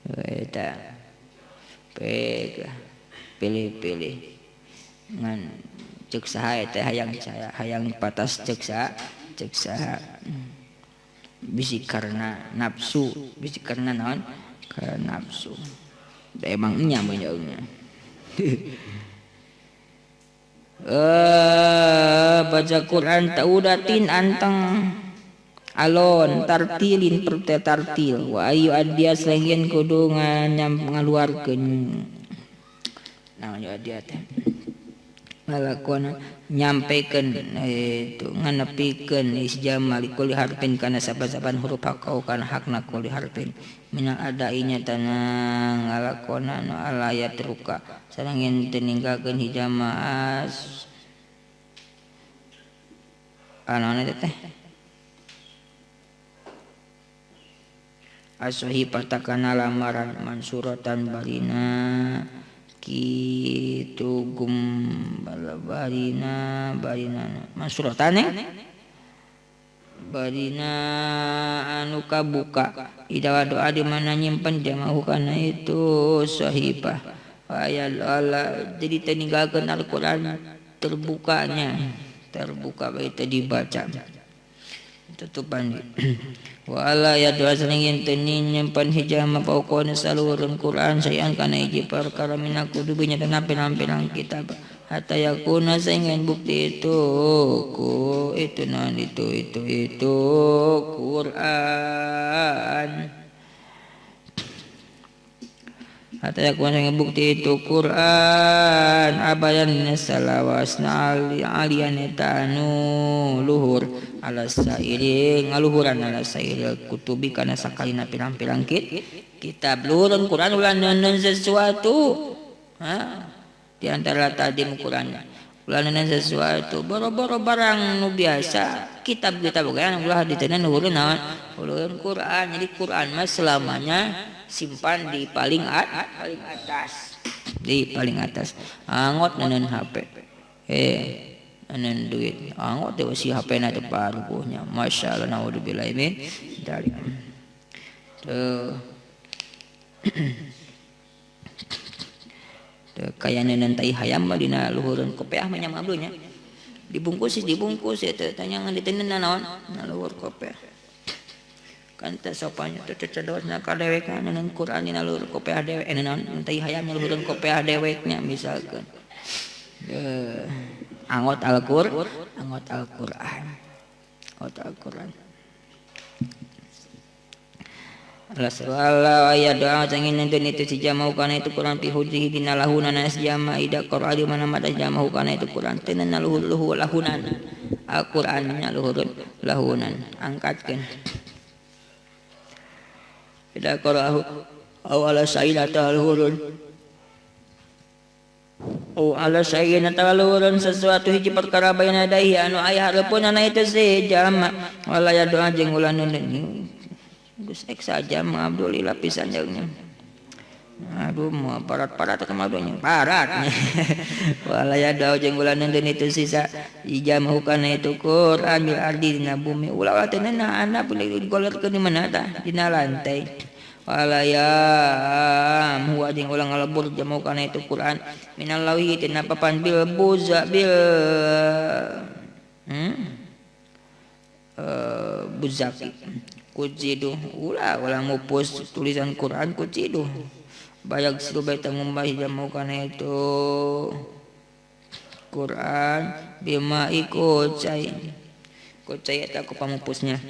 eta pilih ngan cek saha teh hayang patas cek saha bisi karena nafsu bisi karena naon karena nafsu da emang nya menyeungnya baca Quran taudatin anteng alon tartilin perte tartil wa ayu adia selain kudu ngaluarkeun naon adia teh malakona nyampaikan itu nganepikeun isjamal kuli harfin kana saban-saban huruf hakau kana hakna kuli harfin minal adainya tanang ngalakona no alayat ruka sareng yen teu ninggalkeun hijamaas anaona teh asohi patakana lamaran mansuratan barina kitu gum barina mansuratan barina anu kabuka idawa doa di mana nyimpen jamahu kana itu sahifah ayat Allah jadi teninggalkeun Al-Qur'an terbuka baik dibaca tutupan wa ala yadu asringin tenin nyimpan hijama paukona saluran Quran sayan kana hiji perkara mina kudu binya penampilan kitab hatta yakuna saingan bukti itu ku itu non itu Quran hatta yakuna saingan bukti itu Quran abadan salawasna aliyan tanu luhur ala sairi ngaluhuran ala sairi kutubi kana sakalina pirang-pirang kitab luhuran Quran ulah neun sesuatu di antara tadi Quran ulah neun sesuatu boro-boro barang nu biasa kitab-kitab kan ulah diteunan luhuran naon luhuran Quran jadi Quran mah selamanya simpan di paling atas angot neun HP anen duit angot teh si HP na teh parupuhnya masyaallah naudzubillah min dari teu kaya neun tai hayam mah dina luhureun kopiah mah nya abdunya dibungkus teh tanya ngan diteuneun naon na luhur kopiah kan teh sopannya teh cedosna ka dewekna neun Quran dina luhur kopiah dewek naon tai hayam luhureun kopiah deweknya misalkan angot Al-Quran Rasulullah ayat doa cangin nanti itu si jamau kana itu Quran fi hujrihi dina lahunan as jama ida qara di mana mada jamau kana itu Quran tenan luhu lahunan Al-Quran nya luhurun lahunan angkatkeun ida qara'ahu awala sailata luhurun ala sayyidina talurun sesuatu hiji perkara bayna dai anu aya hareupna itu si jama wala ya doa jeung ulah neun geus ek saja mah Abdulillah pisan jeung aduh mah parat-parat ka madonya parat wala ya doa jeung ulah neun itu sisa ijama kana itu Quran bil ardi dina bumi ulah teh anak pun digolotkeun di mana tah dina lantai walayam huwa jeung ulang ngalebur jamu kana itu Quran minal lawi tina papan bil buza bil buzaki kucidu ulah mupus tulisan Quran kucidu bayag silu bae tangumbah jamu kana itu Quran bima ikut cai ku cai eta ku pamupusnya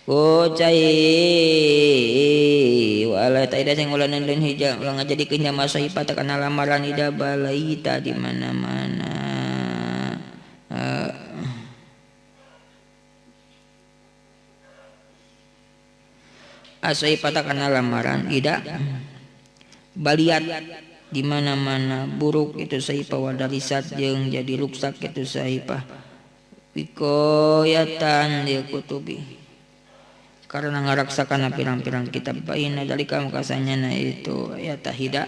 ku cai wala taida sing ulah nendun hija ulah ngajadikeun jama sahifat kana lamaran ida balaita di mana-mana sahifat kana lamaran ida baliat di mana-mana buruk itu sahifah wadarisat jeung jadi ruksak itu sahifah wikoyatan dia kutubi karena ngaraksakan pirang-pirang kitab baina dalika makasanya itu eta hida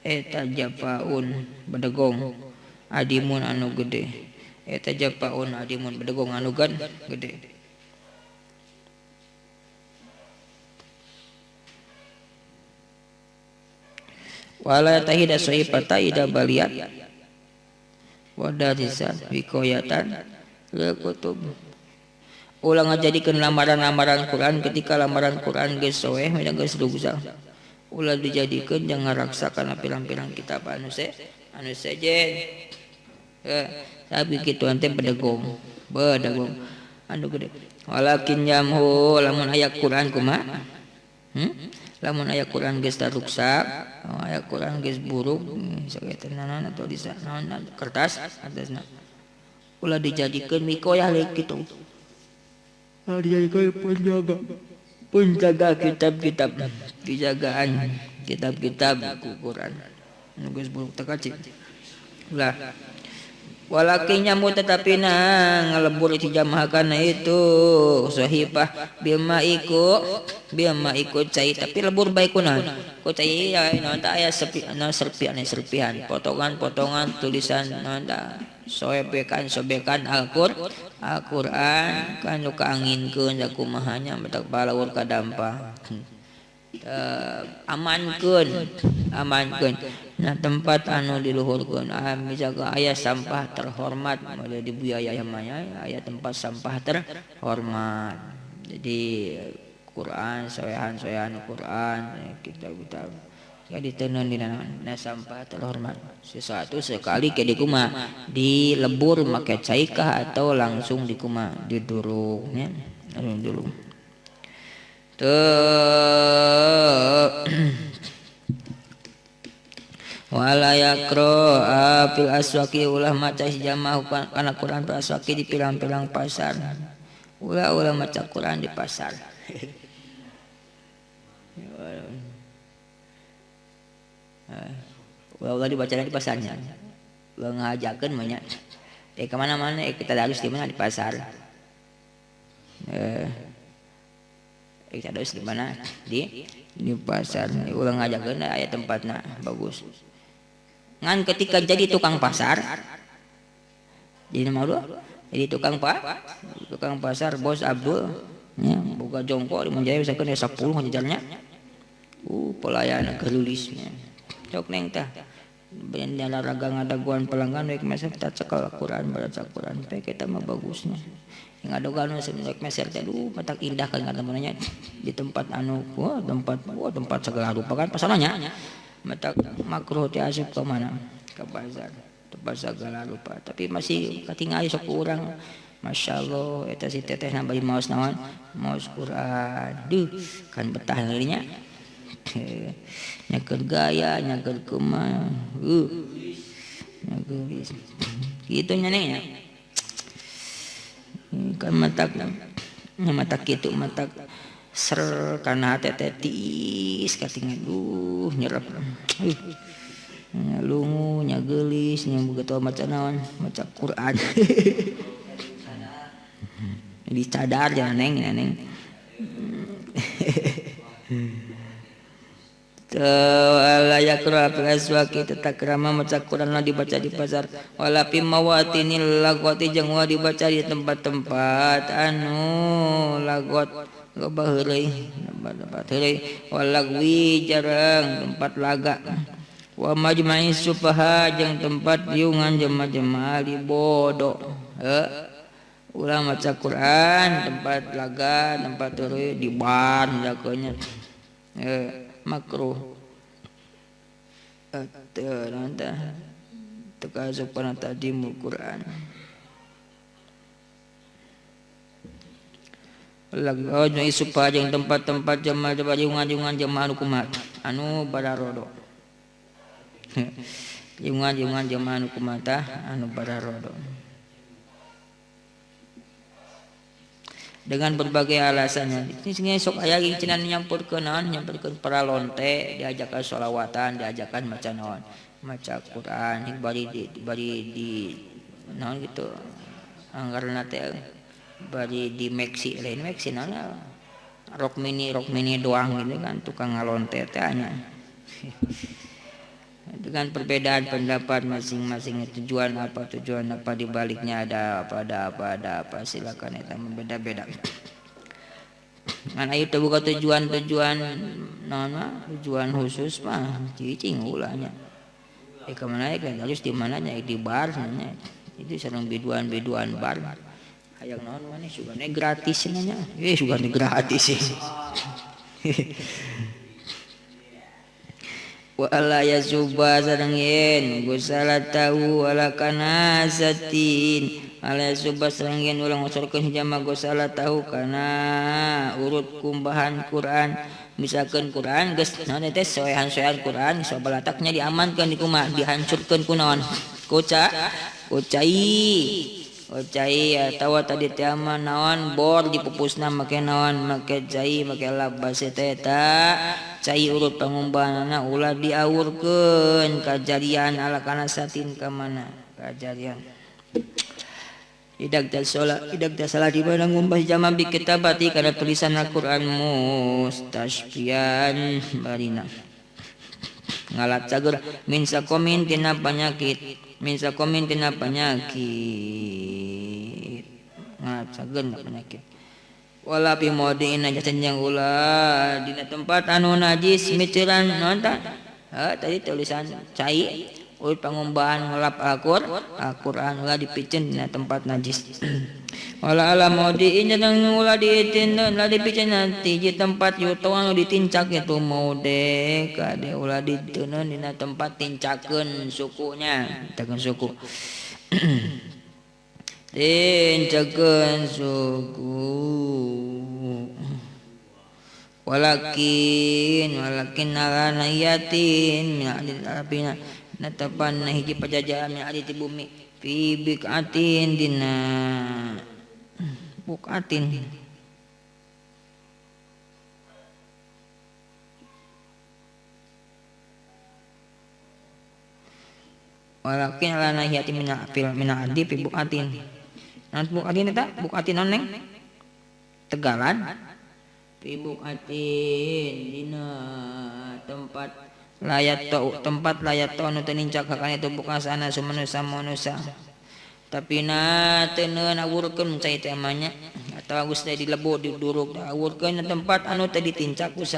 eta japaun bedegong adimun anu gede eta japaun adimun bedegong anu gede wala tahida sahifata ida baliat wadarisat wikoyatan ya kutub ulah ngajadikeun lamaran-lamaran Quran ketika lamaran Quran geus soeh mina geus rugsa ulah dijadikeun jeung ngaraksakan pirang-pirang kitab anu sejen tapi kitu teh bedegong anu gede walakin jamhu lamun aya Quran kumaha lamun aya Quran geus ruksak aya Quran geus buruk sakitu atau di kertas atasna ulah dijadikeun mikoyah leuwih kitu dijadikan penjaga kitab-kitab dijagaan kitab-kitab Quran anu geus buruk teh kacik ulah walakin nyamut tetapi na ngalebur itu jamaah kana itu sahifah bima iku cai tapi lebur bae kunaon ku cai naon tah aya serpihan potongan-potongan tulisan naon tah sobekan Al-Qur'an kanu kaanginkeun da kumahanya matak balawur ka dampah amankeun nah tempat anu diluhurkeun misalkan aya sampah terhormat mulai dibuaya aya tempat sampah terhormat jadi Quran soehan Quran kitab-kitab jadi tenan dina sampah terhormat sesuatu sekali ke dikuma dilebur make caikah atau langsung dikuma didurung nya dulu wala yakro fil aswaqi ulah maca hijamah kana Quran fil aswaqi di pilang-pilang pasar ulah maca Quran di pasar ulah dibaca di pasarnya ulah ngajakeun mah nya ke mana-mana kita harus di mana di pasar kita harus di mana di pasar ulah ngajakeun aya tempatna bagus ngan ketika jadi tukang pasar jadi malu jadi tukang pasar bos Abdul nya boga jongko di Manjaya usahakeun 10 ngajarnya pelayan gerulisnya cok neng tah benda olahraga ngadaguan pelanggan we meser tak cekal Quran baca Quran teh kita mah bagusnya ngadogan we meser teh matak indah kan temannya di tempat anu tempat segala rupa kan pasananya matak makruh teh asup ke mana ke bazar tempat segala rupa tapi masih katingali sok urang masyaallah eta si teteh na bari maos naon maos Quran kan betah ngeulinya nyakeun gaya nyakeun kumaha nyakeun kitu nya neng kan matak kitu matak ser kana hate teh tiis katingan nyerep lungu nya geulis nya boga teu maca naon maca Quran dicadar jangan neng wala yakra fil aswaqi tatakrama maca Quran dibaca di pasar wala fi mawatinil lagwati jeung dibaca di tempat-tempat anu lagwat loba heureuy tempat heureuy walagwi jarang tempat laga wa majma'is sufaha jeung tempat diungan jemaah ahli bodoh ulah maca Quran tempat laga tempat heureuy di bar jakonya makruh nanta teka supana tadi Quran Lagaw nyo isupa yang tempat-tempat jamaah jungan jamaah anu kumaha anu bararodo. Jungan jamaah anu kumaha anu bararodo. Dengan berbagai alasannya. Ini sok aya cinan nyampurkeun para lonte, diajakan sholawatan, diajakan maca naon, maca Quran, bari di naon gitu. Anggarna teh bari di Meksi lain Meksi naon rok mini doang gitu kan tukang ngalonte teh nya. Dengan perbedaan pendapat masing-masing tujuan apa di baliknya ada apa silakan eta membeda-beda. Ngan aya teh buka tujuan naon mah tujuan khusus mah cicing ulanya. Kemana kan harus di mananya di bar nya. Itu sareng biduan bar. Hayang naon maneh sugane gratis nya. Sugane gratis sih. Wa alla yasuba sareng yen gusala tahu wala kana satin ala yasuba sareng yen ulang ngosorkeun jama gusala tahu kana urut kumbahan Quran misalkeun Quran geus naon teh soehan Quran sabalataknya diamankeun di kumaha dihancurkeun ku naon cai atawa tadi teh mah naon bor dipupusna make naon make cai make labas eta cai urut pangumbahanna ulah diawurkeun kajarian ala kana satin ka mana kajarian idak salah di mana ngumbah jama bi kitabati kana tulisan Al-Qur'an mustasfian barina ngalat cager min sakomin tina penyakit ngalat cager penyakit wala fi maudi'in najasin yang ulah dina tempat anu najis miciran naon tadi tulisan cai urut pangumbahan ngelap Al-Qur'an ulah dipicen dina tempat najis wala ala maudi'in jeung ulah diitin ulah dipicen nanti di tempat yutawan ditincak itu maude kade ulah diteuneun dina tempat tincakeun sukunya suku tincakeun suku walakin alana yatin min adil arabina natapan hiji pajajahan min adil ti bumi fi bikatin dina bukatin walakin alana yatin min adil fi bukatin nanti bukatin eta bukatin neng Tegalan pibukatin dina tempat layat to anu teu nincak kakana itu bukasana manusa tapi na teu awurkeun cai teh amanya atawa geus teh dilebo diduruk awurkeun tempat anu teu ditincak ku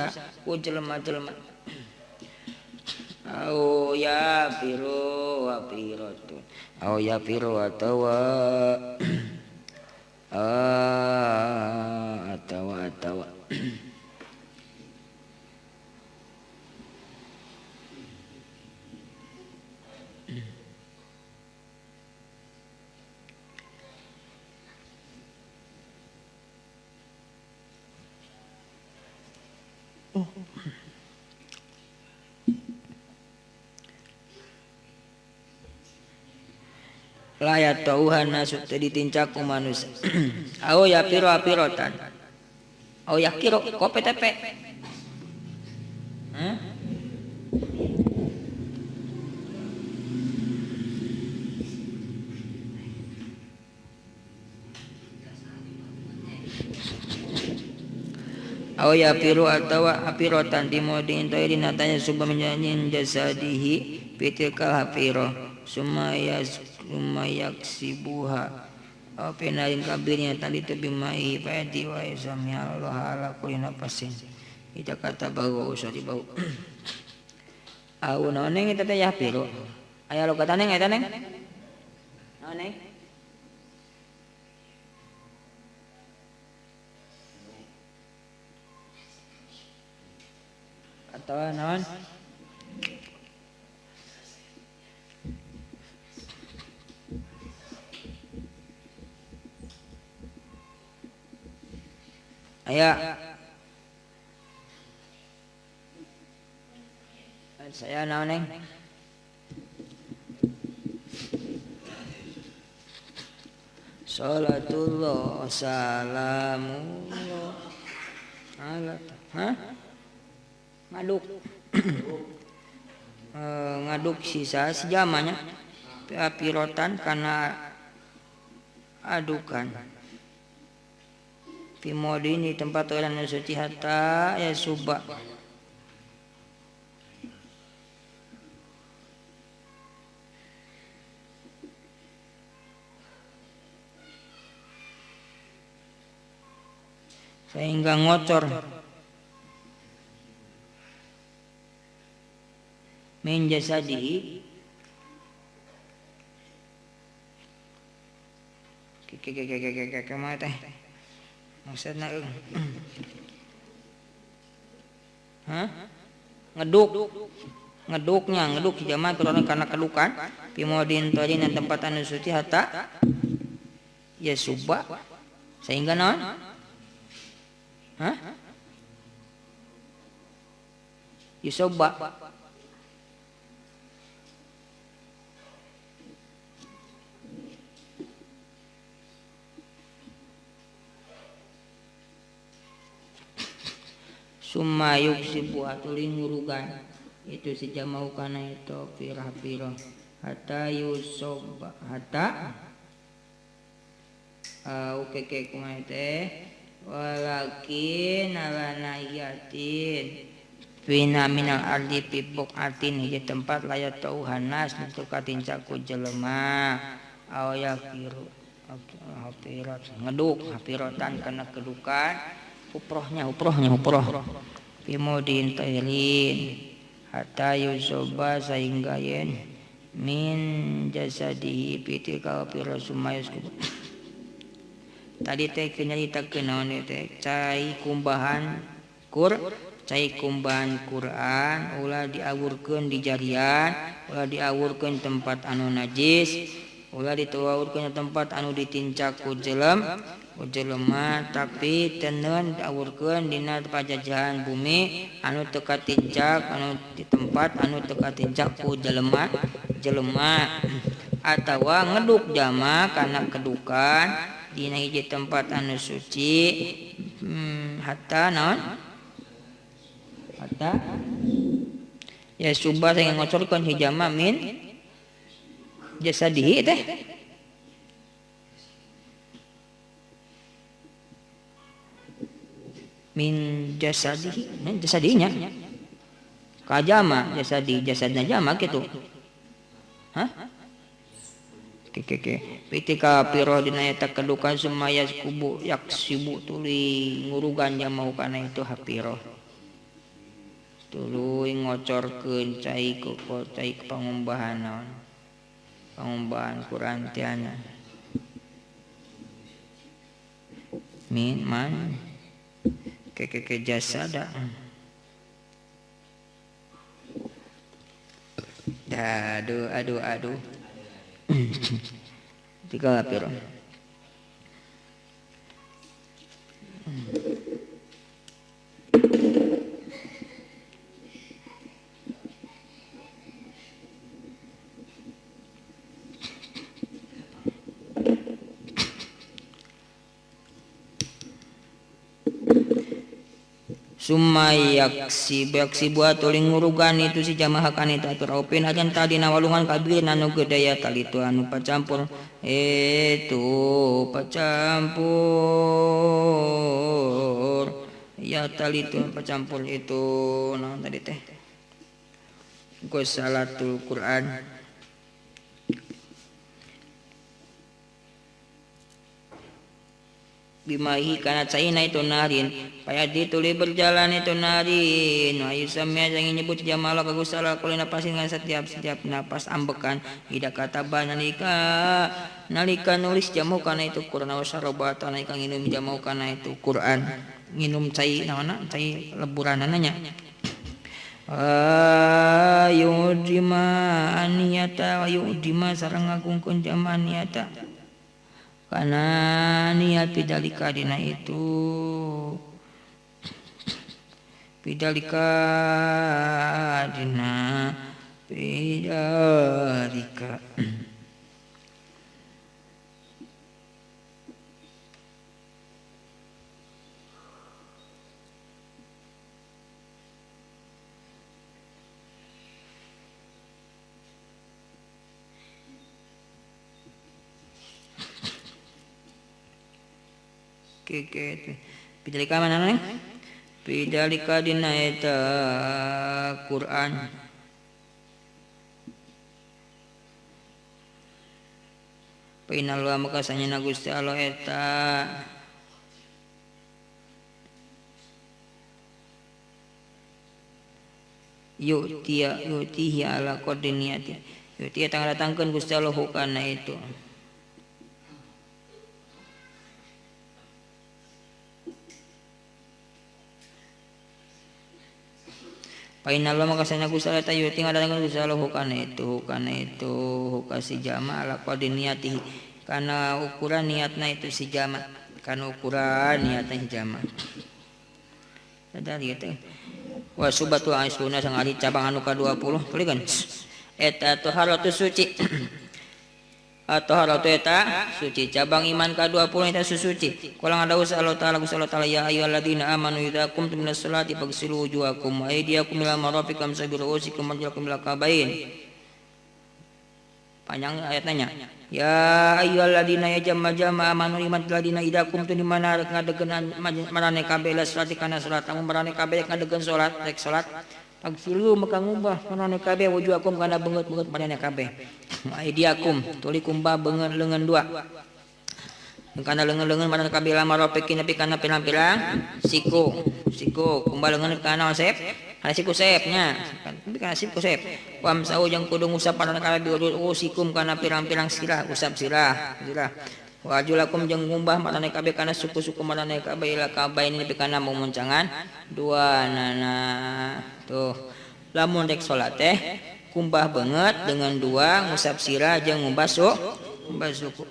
jelema-jelema au ya firu wa firatu au ya firu atawa atawa layat tauhan nasuk tadi tincak ku manusia au ya piro apirotan au ya kiro kope tepe au ya piro atawa apirotan dimodin toirin natanya subha menjanyin jasadihi pitilkal hapiro sumayak sibuha penarin kabirnya tadi tu bimai padi wa isami Allah ala kulina pasin ida kata bau usari bau au noneng eta teh ya piro aya lo kata neng eta neng noneng atau naon Aya saya naon neng salatullah salamullah ala ngaduk ngaduk sisa sejamanya pirotan karena adukan pimodin di tempat orang suci hatta ya subak sehingga ngocor min jasadihi kemana teh maksudnya ngeduk jamaah karena kedukan pimodin tadi dan tempat anu suci hatta ya subak sehingga naon yusoba summa yuksibu atuling ngurugan itu sejamau kana itu pirah-pirah hatta yusoba hatta keke kumaha teh walakin alana yatin fina minal ardi pibuk atin hiji tempat layat tauhanas untuk katincaku jelema aw yakiru hapirat ngeduk hapirotan karena kedukan uproh pimodin tairin hatta yusoba sehingga yen min jasadihi pitika pira sumayus tadi teh nyaritakeun naon teh cai kumbahan Quran ulah diawurkeun di jarian ulah diawurkeun tempat anu najis ulah dituawurkeun tempat anu ditincak ku jelema tapi teneun diawurkeun dina pajajahan bumi anu teu katincak anu di tempat anu teu katincak ku jelema atawa ngeduk jama kana kedukan dina hiji tempat anu suci hatta naon hatta ya subah sing ngocorkeun hijama min jasadihi teh min jasadinya kajama jasadna jama kitu pitika piro dina eta kedukan sumaya kubu yaksibu tuluy ngurugan jamau kana itu hapiro tuluy ngocorkeun cai pangumbahan naon pangumbahan Quran tiana min man keke jasada aduh tiga piro yaksi buat tuling ngurugan itu si jamaah kan itu atur opin ajan tadi nawalungan kabir anu gedaya tali itu anu pacampur itu pacampur ya tali itu pacampur itu nah tadi teh salatul Quran bimahi kana caina itu narin paya dituli berjalan itu narin wa yusamya yang nyebut jamala kagusala kulina pasin dengan setiap napas ambekan ida kata nalika nulis jamu kana itu Quran wa syarabata nalika nginum jamu kana itu Quran nginum cai naonna cai leburanana nya yudima aniyata wa yudima sareng ngagungkeun jama aniyata karena niat bidalika dina itu Bidalika dina bidalika Oke. Bidalika mana neng? Bidalika dina eta Quran. Painalwa maka sanyana Gusti Allah eta yutihi ala qadri niyati. Yuti eta ngadatangkeun Gusti Allah hukana itu. Painallah maka sanya Gusti Allah tayu tinggal dengan Gusti Allah hukana itu hukasi jama ala qadri niyatihi karena ukuran niatna itu si jama karena ukuran niatna si jama sadari eta wa subatu aisluna sang ari cabang anu ka-20 tulikan eta taharatu suci atau haratu eta suci cabang iman ka-20 eta suci kulang ada usaha Allah taala Gusti Allah taala ya ayyuhalladzina amanu idza qumtum minas salati faghsilu wujuhakum wa aydiyakum ila marafiqam sabiru usikum marjakum ila kabain panjang ayatnya ya ayyuhalladzina ya jama amanu iman ladina idza qumtum di mana ngadegeun marane kabeh la salati kana salat amun marane kabeh ngadegeun salat rek salat Agsilu maka ngubah manane kabeh wujuhakum kana beungeut-beungeut manane kabeh. Aidiakum tuli kumbah beungeut leungeun dua. Kana leungeun-leungeun manane kabeh lamar pekin nepi kana pirang-pirang siku kumbah leungeun kana sep. Kana siku sepnya. Tapi kana siku sep. Wamsau jeung kudu ngusap manane kabeh usikum kana pirang-pirang sirah usap sirah. Wajulakum jeung ngumbah manane kabeh kana suku-suku manane kabeh ila kabain nepi kana mumuncangan dua nana tuh lamun rek salat teh kumbah beungeut dengan dua ngusap sirah jeung ngumbah suku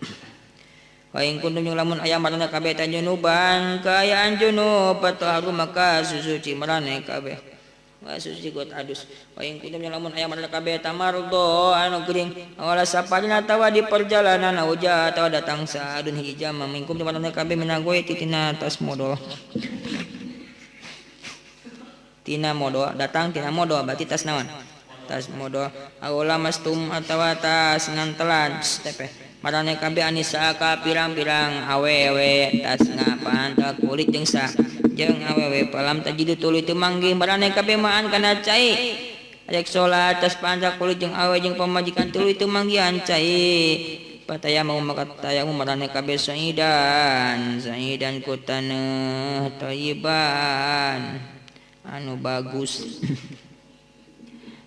wa ing kuntum jeung lamun aya manane kabeh teh junuban kaayaan junub pataharu maka susuci manane kabeh wa suci got adus wa ing kuntum jeung lamun aya manane kabeh tamardo anu gering awala saparina tawa di perjalanan auja tawa datang saadun hijam mingkum di manane kabeh minagoy titina tas modal tina modo datang tina modo berarti tas naon tas modo aula mastum atawa tas ngantelan tepe marane kabeh anisa ka pirang-pirang awewe tas ngapan ta kulit jeung sa jeung awewe palam tajidu tuluy teu manggih marane kabeh maan kana cai rek salat tas panjak kulit jeung awewe jeung pamajikan tuluy teu manggihan cai pataya mau makataya marane kabeh saidan ku taneuh thayyiban anu bagus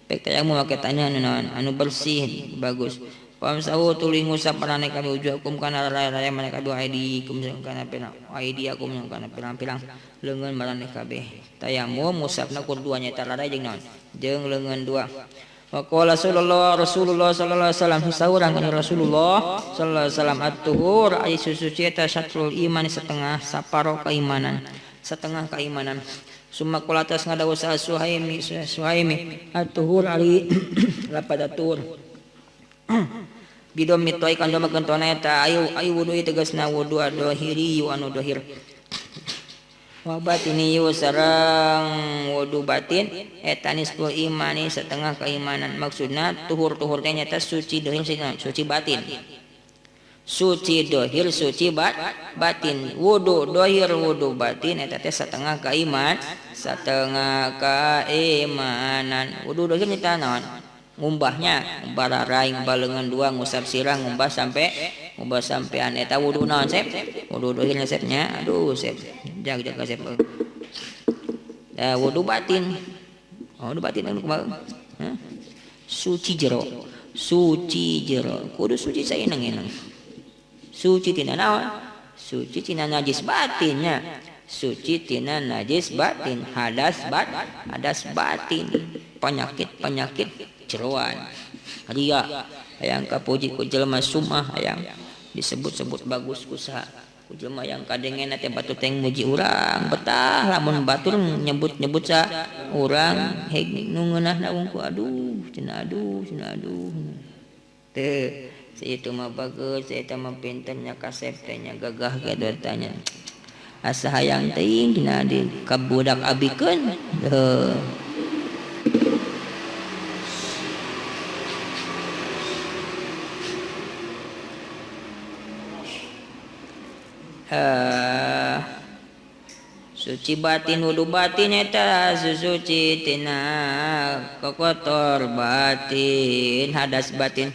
pek tayang mau make tanya anu bersih bagus pamsahu tuluy ngusap marane kabeh ujuhakum kana raya marane kabeh aidikum kana pirang aidiakum kana pirang-pirang leungeun marane kabeh tayamum ngusapna kurduanya eta raya jeung naon jeung leungeun dua wa qala Rasulullah sallallahu alaihi wasallam saurang kana Rasulullah sallallahu alaihi wasallam at-tuhur ay suci eta syatrul iman setengah saparo keimanan setengah keimanan summa qulatas ngadawu sa Suhaimi at-tuhur ali lapad at-tuhur bidom mitoi kan doma kentona eta ayu wudu tegasna wudu dohiri anu dohir wa batini sareng wudu batin eta nisful imani setengah keimanan maksudna tuhur teh nyata suci dohir suci batin suci dohir suci batin wudu dohir wudu batin eta teh setengah keimanan wudu dohir nyata naon ngumbahnya ngumbah rarai ngumbah leungeun dua ngusap sirah ngumbah sampai eta wudu naon sep wudu dohir sepnya aduh sep jaga sep wudu batin wudu batin anu kumaha suci jero kudu suci saeunang suci tina naon suci tina najis batinnya suci tina najis batin hadas batin penyakit jeroan ria hayang kapuji ku jelema sumah hayang disebut-sebut bagus ku saha jelema yang kadengen teh batu teh muji urang betah lamun batur nyebut-nyebut sa urang heg nu ngeunahna wungku aduh cenah aduh teu itu mah bagus eta mah pinternya kasep teh nya gagah gaduh tanya asa hayang teuing dina di kabudak abikeun suci batin wudu batin eta suci tina kokotor batin hadas batin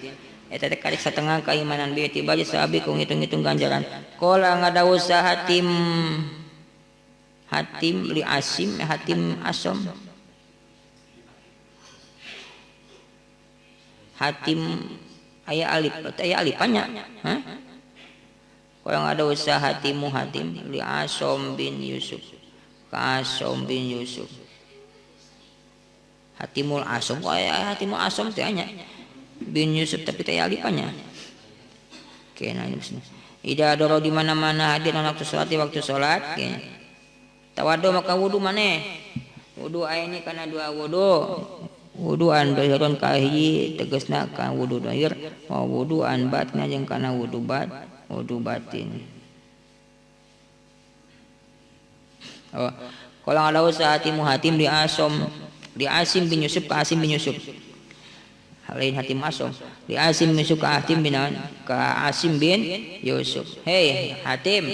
eta teh karek satengah keimanan bi tibali sabi ku ngitung-ngitung ganjaran qala ngadawu hatim li asim hatim asom hatim aya alif aya alifannya kalau ada usaha hatimu hatim li Asom bin Yusuf Asom bin Yusuf hatimul Asom kok hatimul Asom teh nya bin Yusuf tapi teh alifannya kena ida doro di mana-mana hadir waktu salat tawadu maka wudu maneh wudu aini kana dua wuduan dohiron kahiji tegasna ka wudu dohir wa wuduan batna jeung kana wudu batin. Kalau ada usaha hatimu hatim di Asim bin Yusuf ke Asim bin Yusuf. Lain hatim Asom di Asim bin Yusuf ke Asim bin Yusuf. Hei hatim,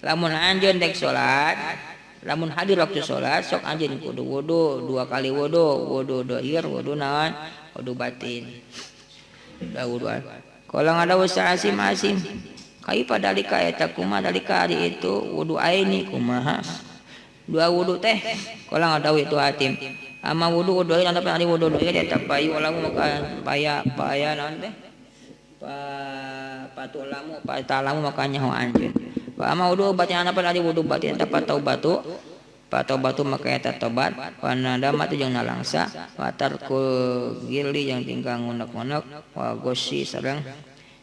lamun anjeun dek salat, lamun hadir waktu salat sok anjeun kudu wudu 2 kali wudu dohir, wudu naon, wudu batin. Da wuduan. Kalau ada usaha Asim kai padalika eta kumaha dalika ari itu wudu aini kumaha 2 wudu teh kolang ada itu hatim ama wudu dohir anta ari wudu dohir eta payu lamu maka paya naon teh patulamu patalamu makanya ho anjeun ama wudu batin anta ari wudu batin eta patau batu maka eta tobat wanada matu jeung nalangsa watarku gili yang tinggal ngunek-ngunek wa gosi sareng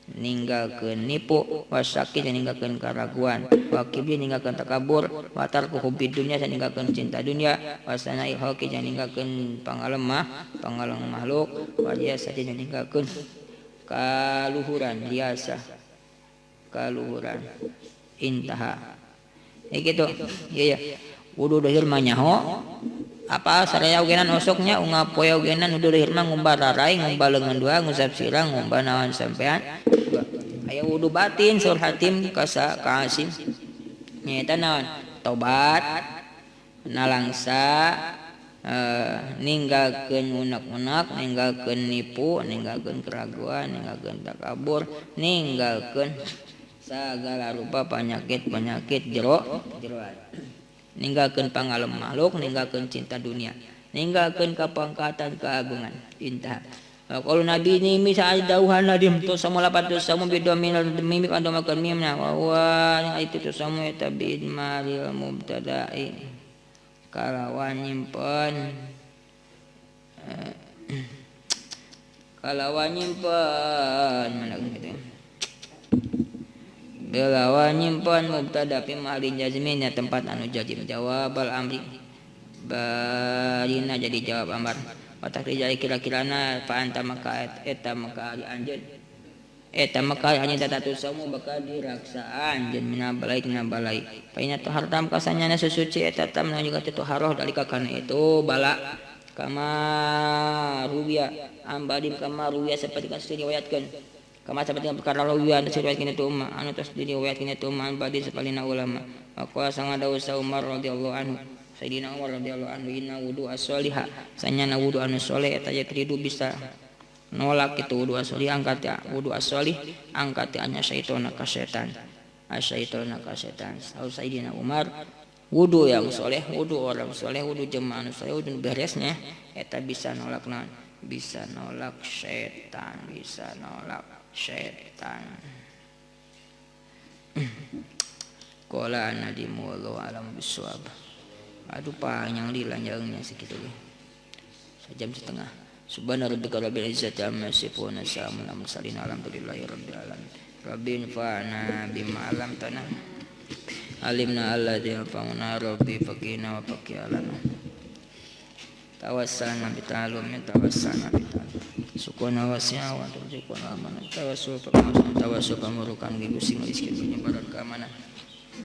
ninggalkeun nipu wasaki ninggalkeun karaguan wakibli ninggalkeun takabur watar kuhubid dunya ninggalkeun cinta dunia wasanai hoki ninggalkeun pangalemah makhluk wajasa ninggalkeun kaluhuran intaha gitu ya wudu dohir mah nyaho apa saraya ugenan osoknya ungapoe ugenan wudu dohir mah ngumbar rarai ngumbar leungeun dua ngusap sirang ngumbar naon sampean aya wudu batin sur hatim ka Asim nyaeta naon tobat nalangsa ninggalkeun unek-unek ninggalkeun nipu ninggalkeun keraguan ninggalkeun takabur ninggalkeun sagala rupa penyakit jeroan ninggalkeun pangalem makhluk ninggalkeun cinta dunia ninggalkeun kapangkatan keagungan intah. Kalau Nabi ini misalnya dauhan nadim tu sama lapat tu sama beda minal mimik anda makan mimna wawan itu tu sama tabid maril mubtada'i kalawan nyimpen mana gitu belawan nyimpen mubtada fi mahalin jazminnya tempat anu jazim jawab al amri barina jadi jawab amar watak rijai kira-kirana fa anta maka eta maka ari anjeun eta maka anjeun tatatu samu bakal diraksa anjeun mina balai tina balai fa ina tahartam kasanyana susuci eta tam juga tu haroh dalika kana itu bala kama ruwiya ambadim kama ruwiya seperti kan diriwayatkeun kama seperti perkara ruwiya diriwayatkeun itu umma anu tos diriwayatkeun itu umma ambadi sepalina ulama maka sangada Umar radhiyallahu anhu Sayyidina Umar radhiyallahu anhu inna wudu as-solihah sanyana wudu anu soleh eta yakridu bisa nolak itu wudu as-solih angkat ya wudu as-solih angkat anya syaitona ka setan asyaitona ka setan Sayyidina Umar wudu yang soleh wudu orang soleh wudu jemaah anu soleh wudu beresnya eta bisa nolak naon bisa nolak setan qala nadimu wallahu alam bisawab. Aduh panjang dilanjangnya segitu sejam setengah. Subhana rabbika rabbil izzati amma yasifun wa salamun alal mursalin alhamdulillahi rabbil alamin. Rabbin fa'na bima 'allamtana. Alimna alladzi yanfa'una rabbi faqina wa faqiyalana. Tawassalna bi ta'allumin tawassalna bi ta'allum. Sukuna wasi'a wa turjukuna amana. Tawassul pamurukan gigu sing iskin penyebaran keamanan.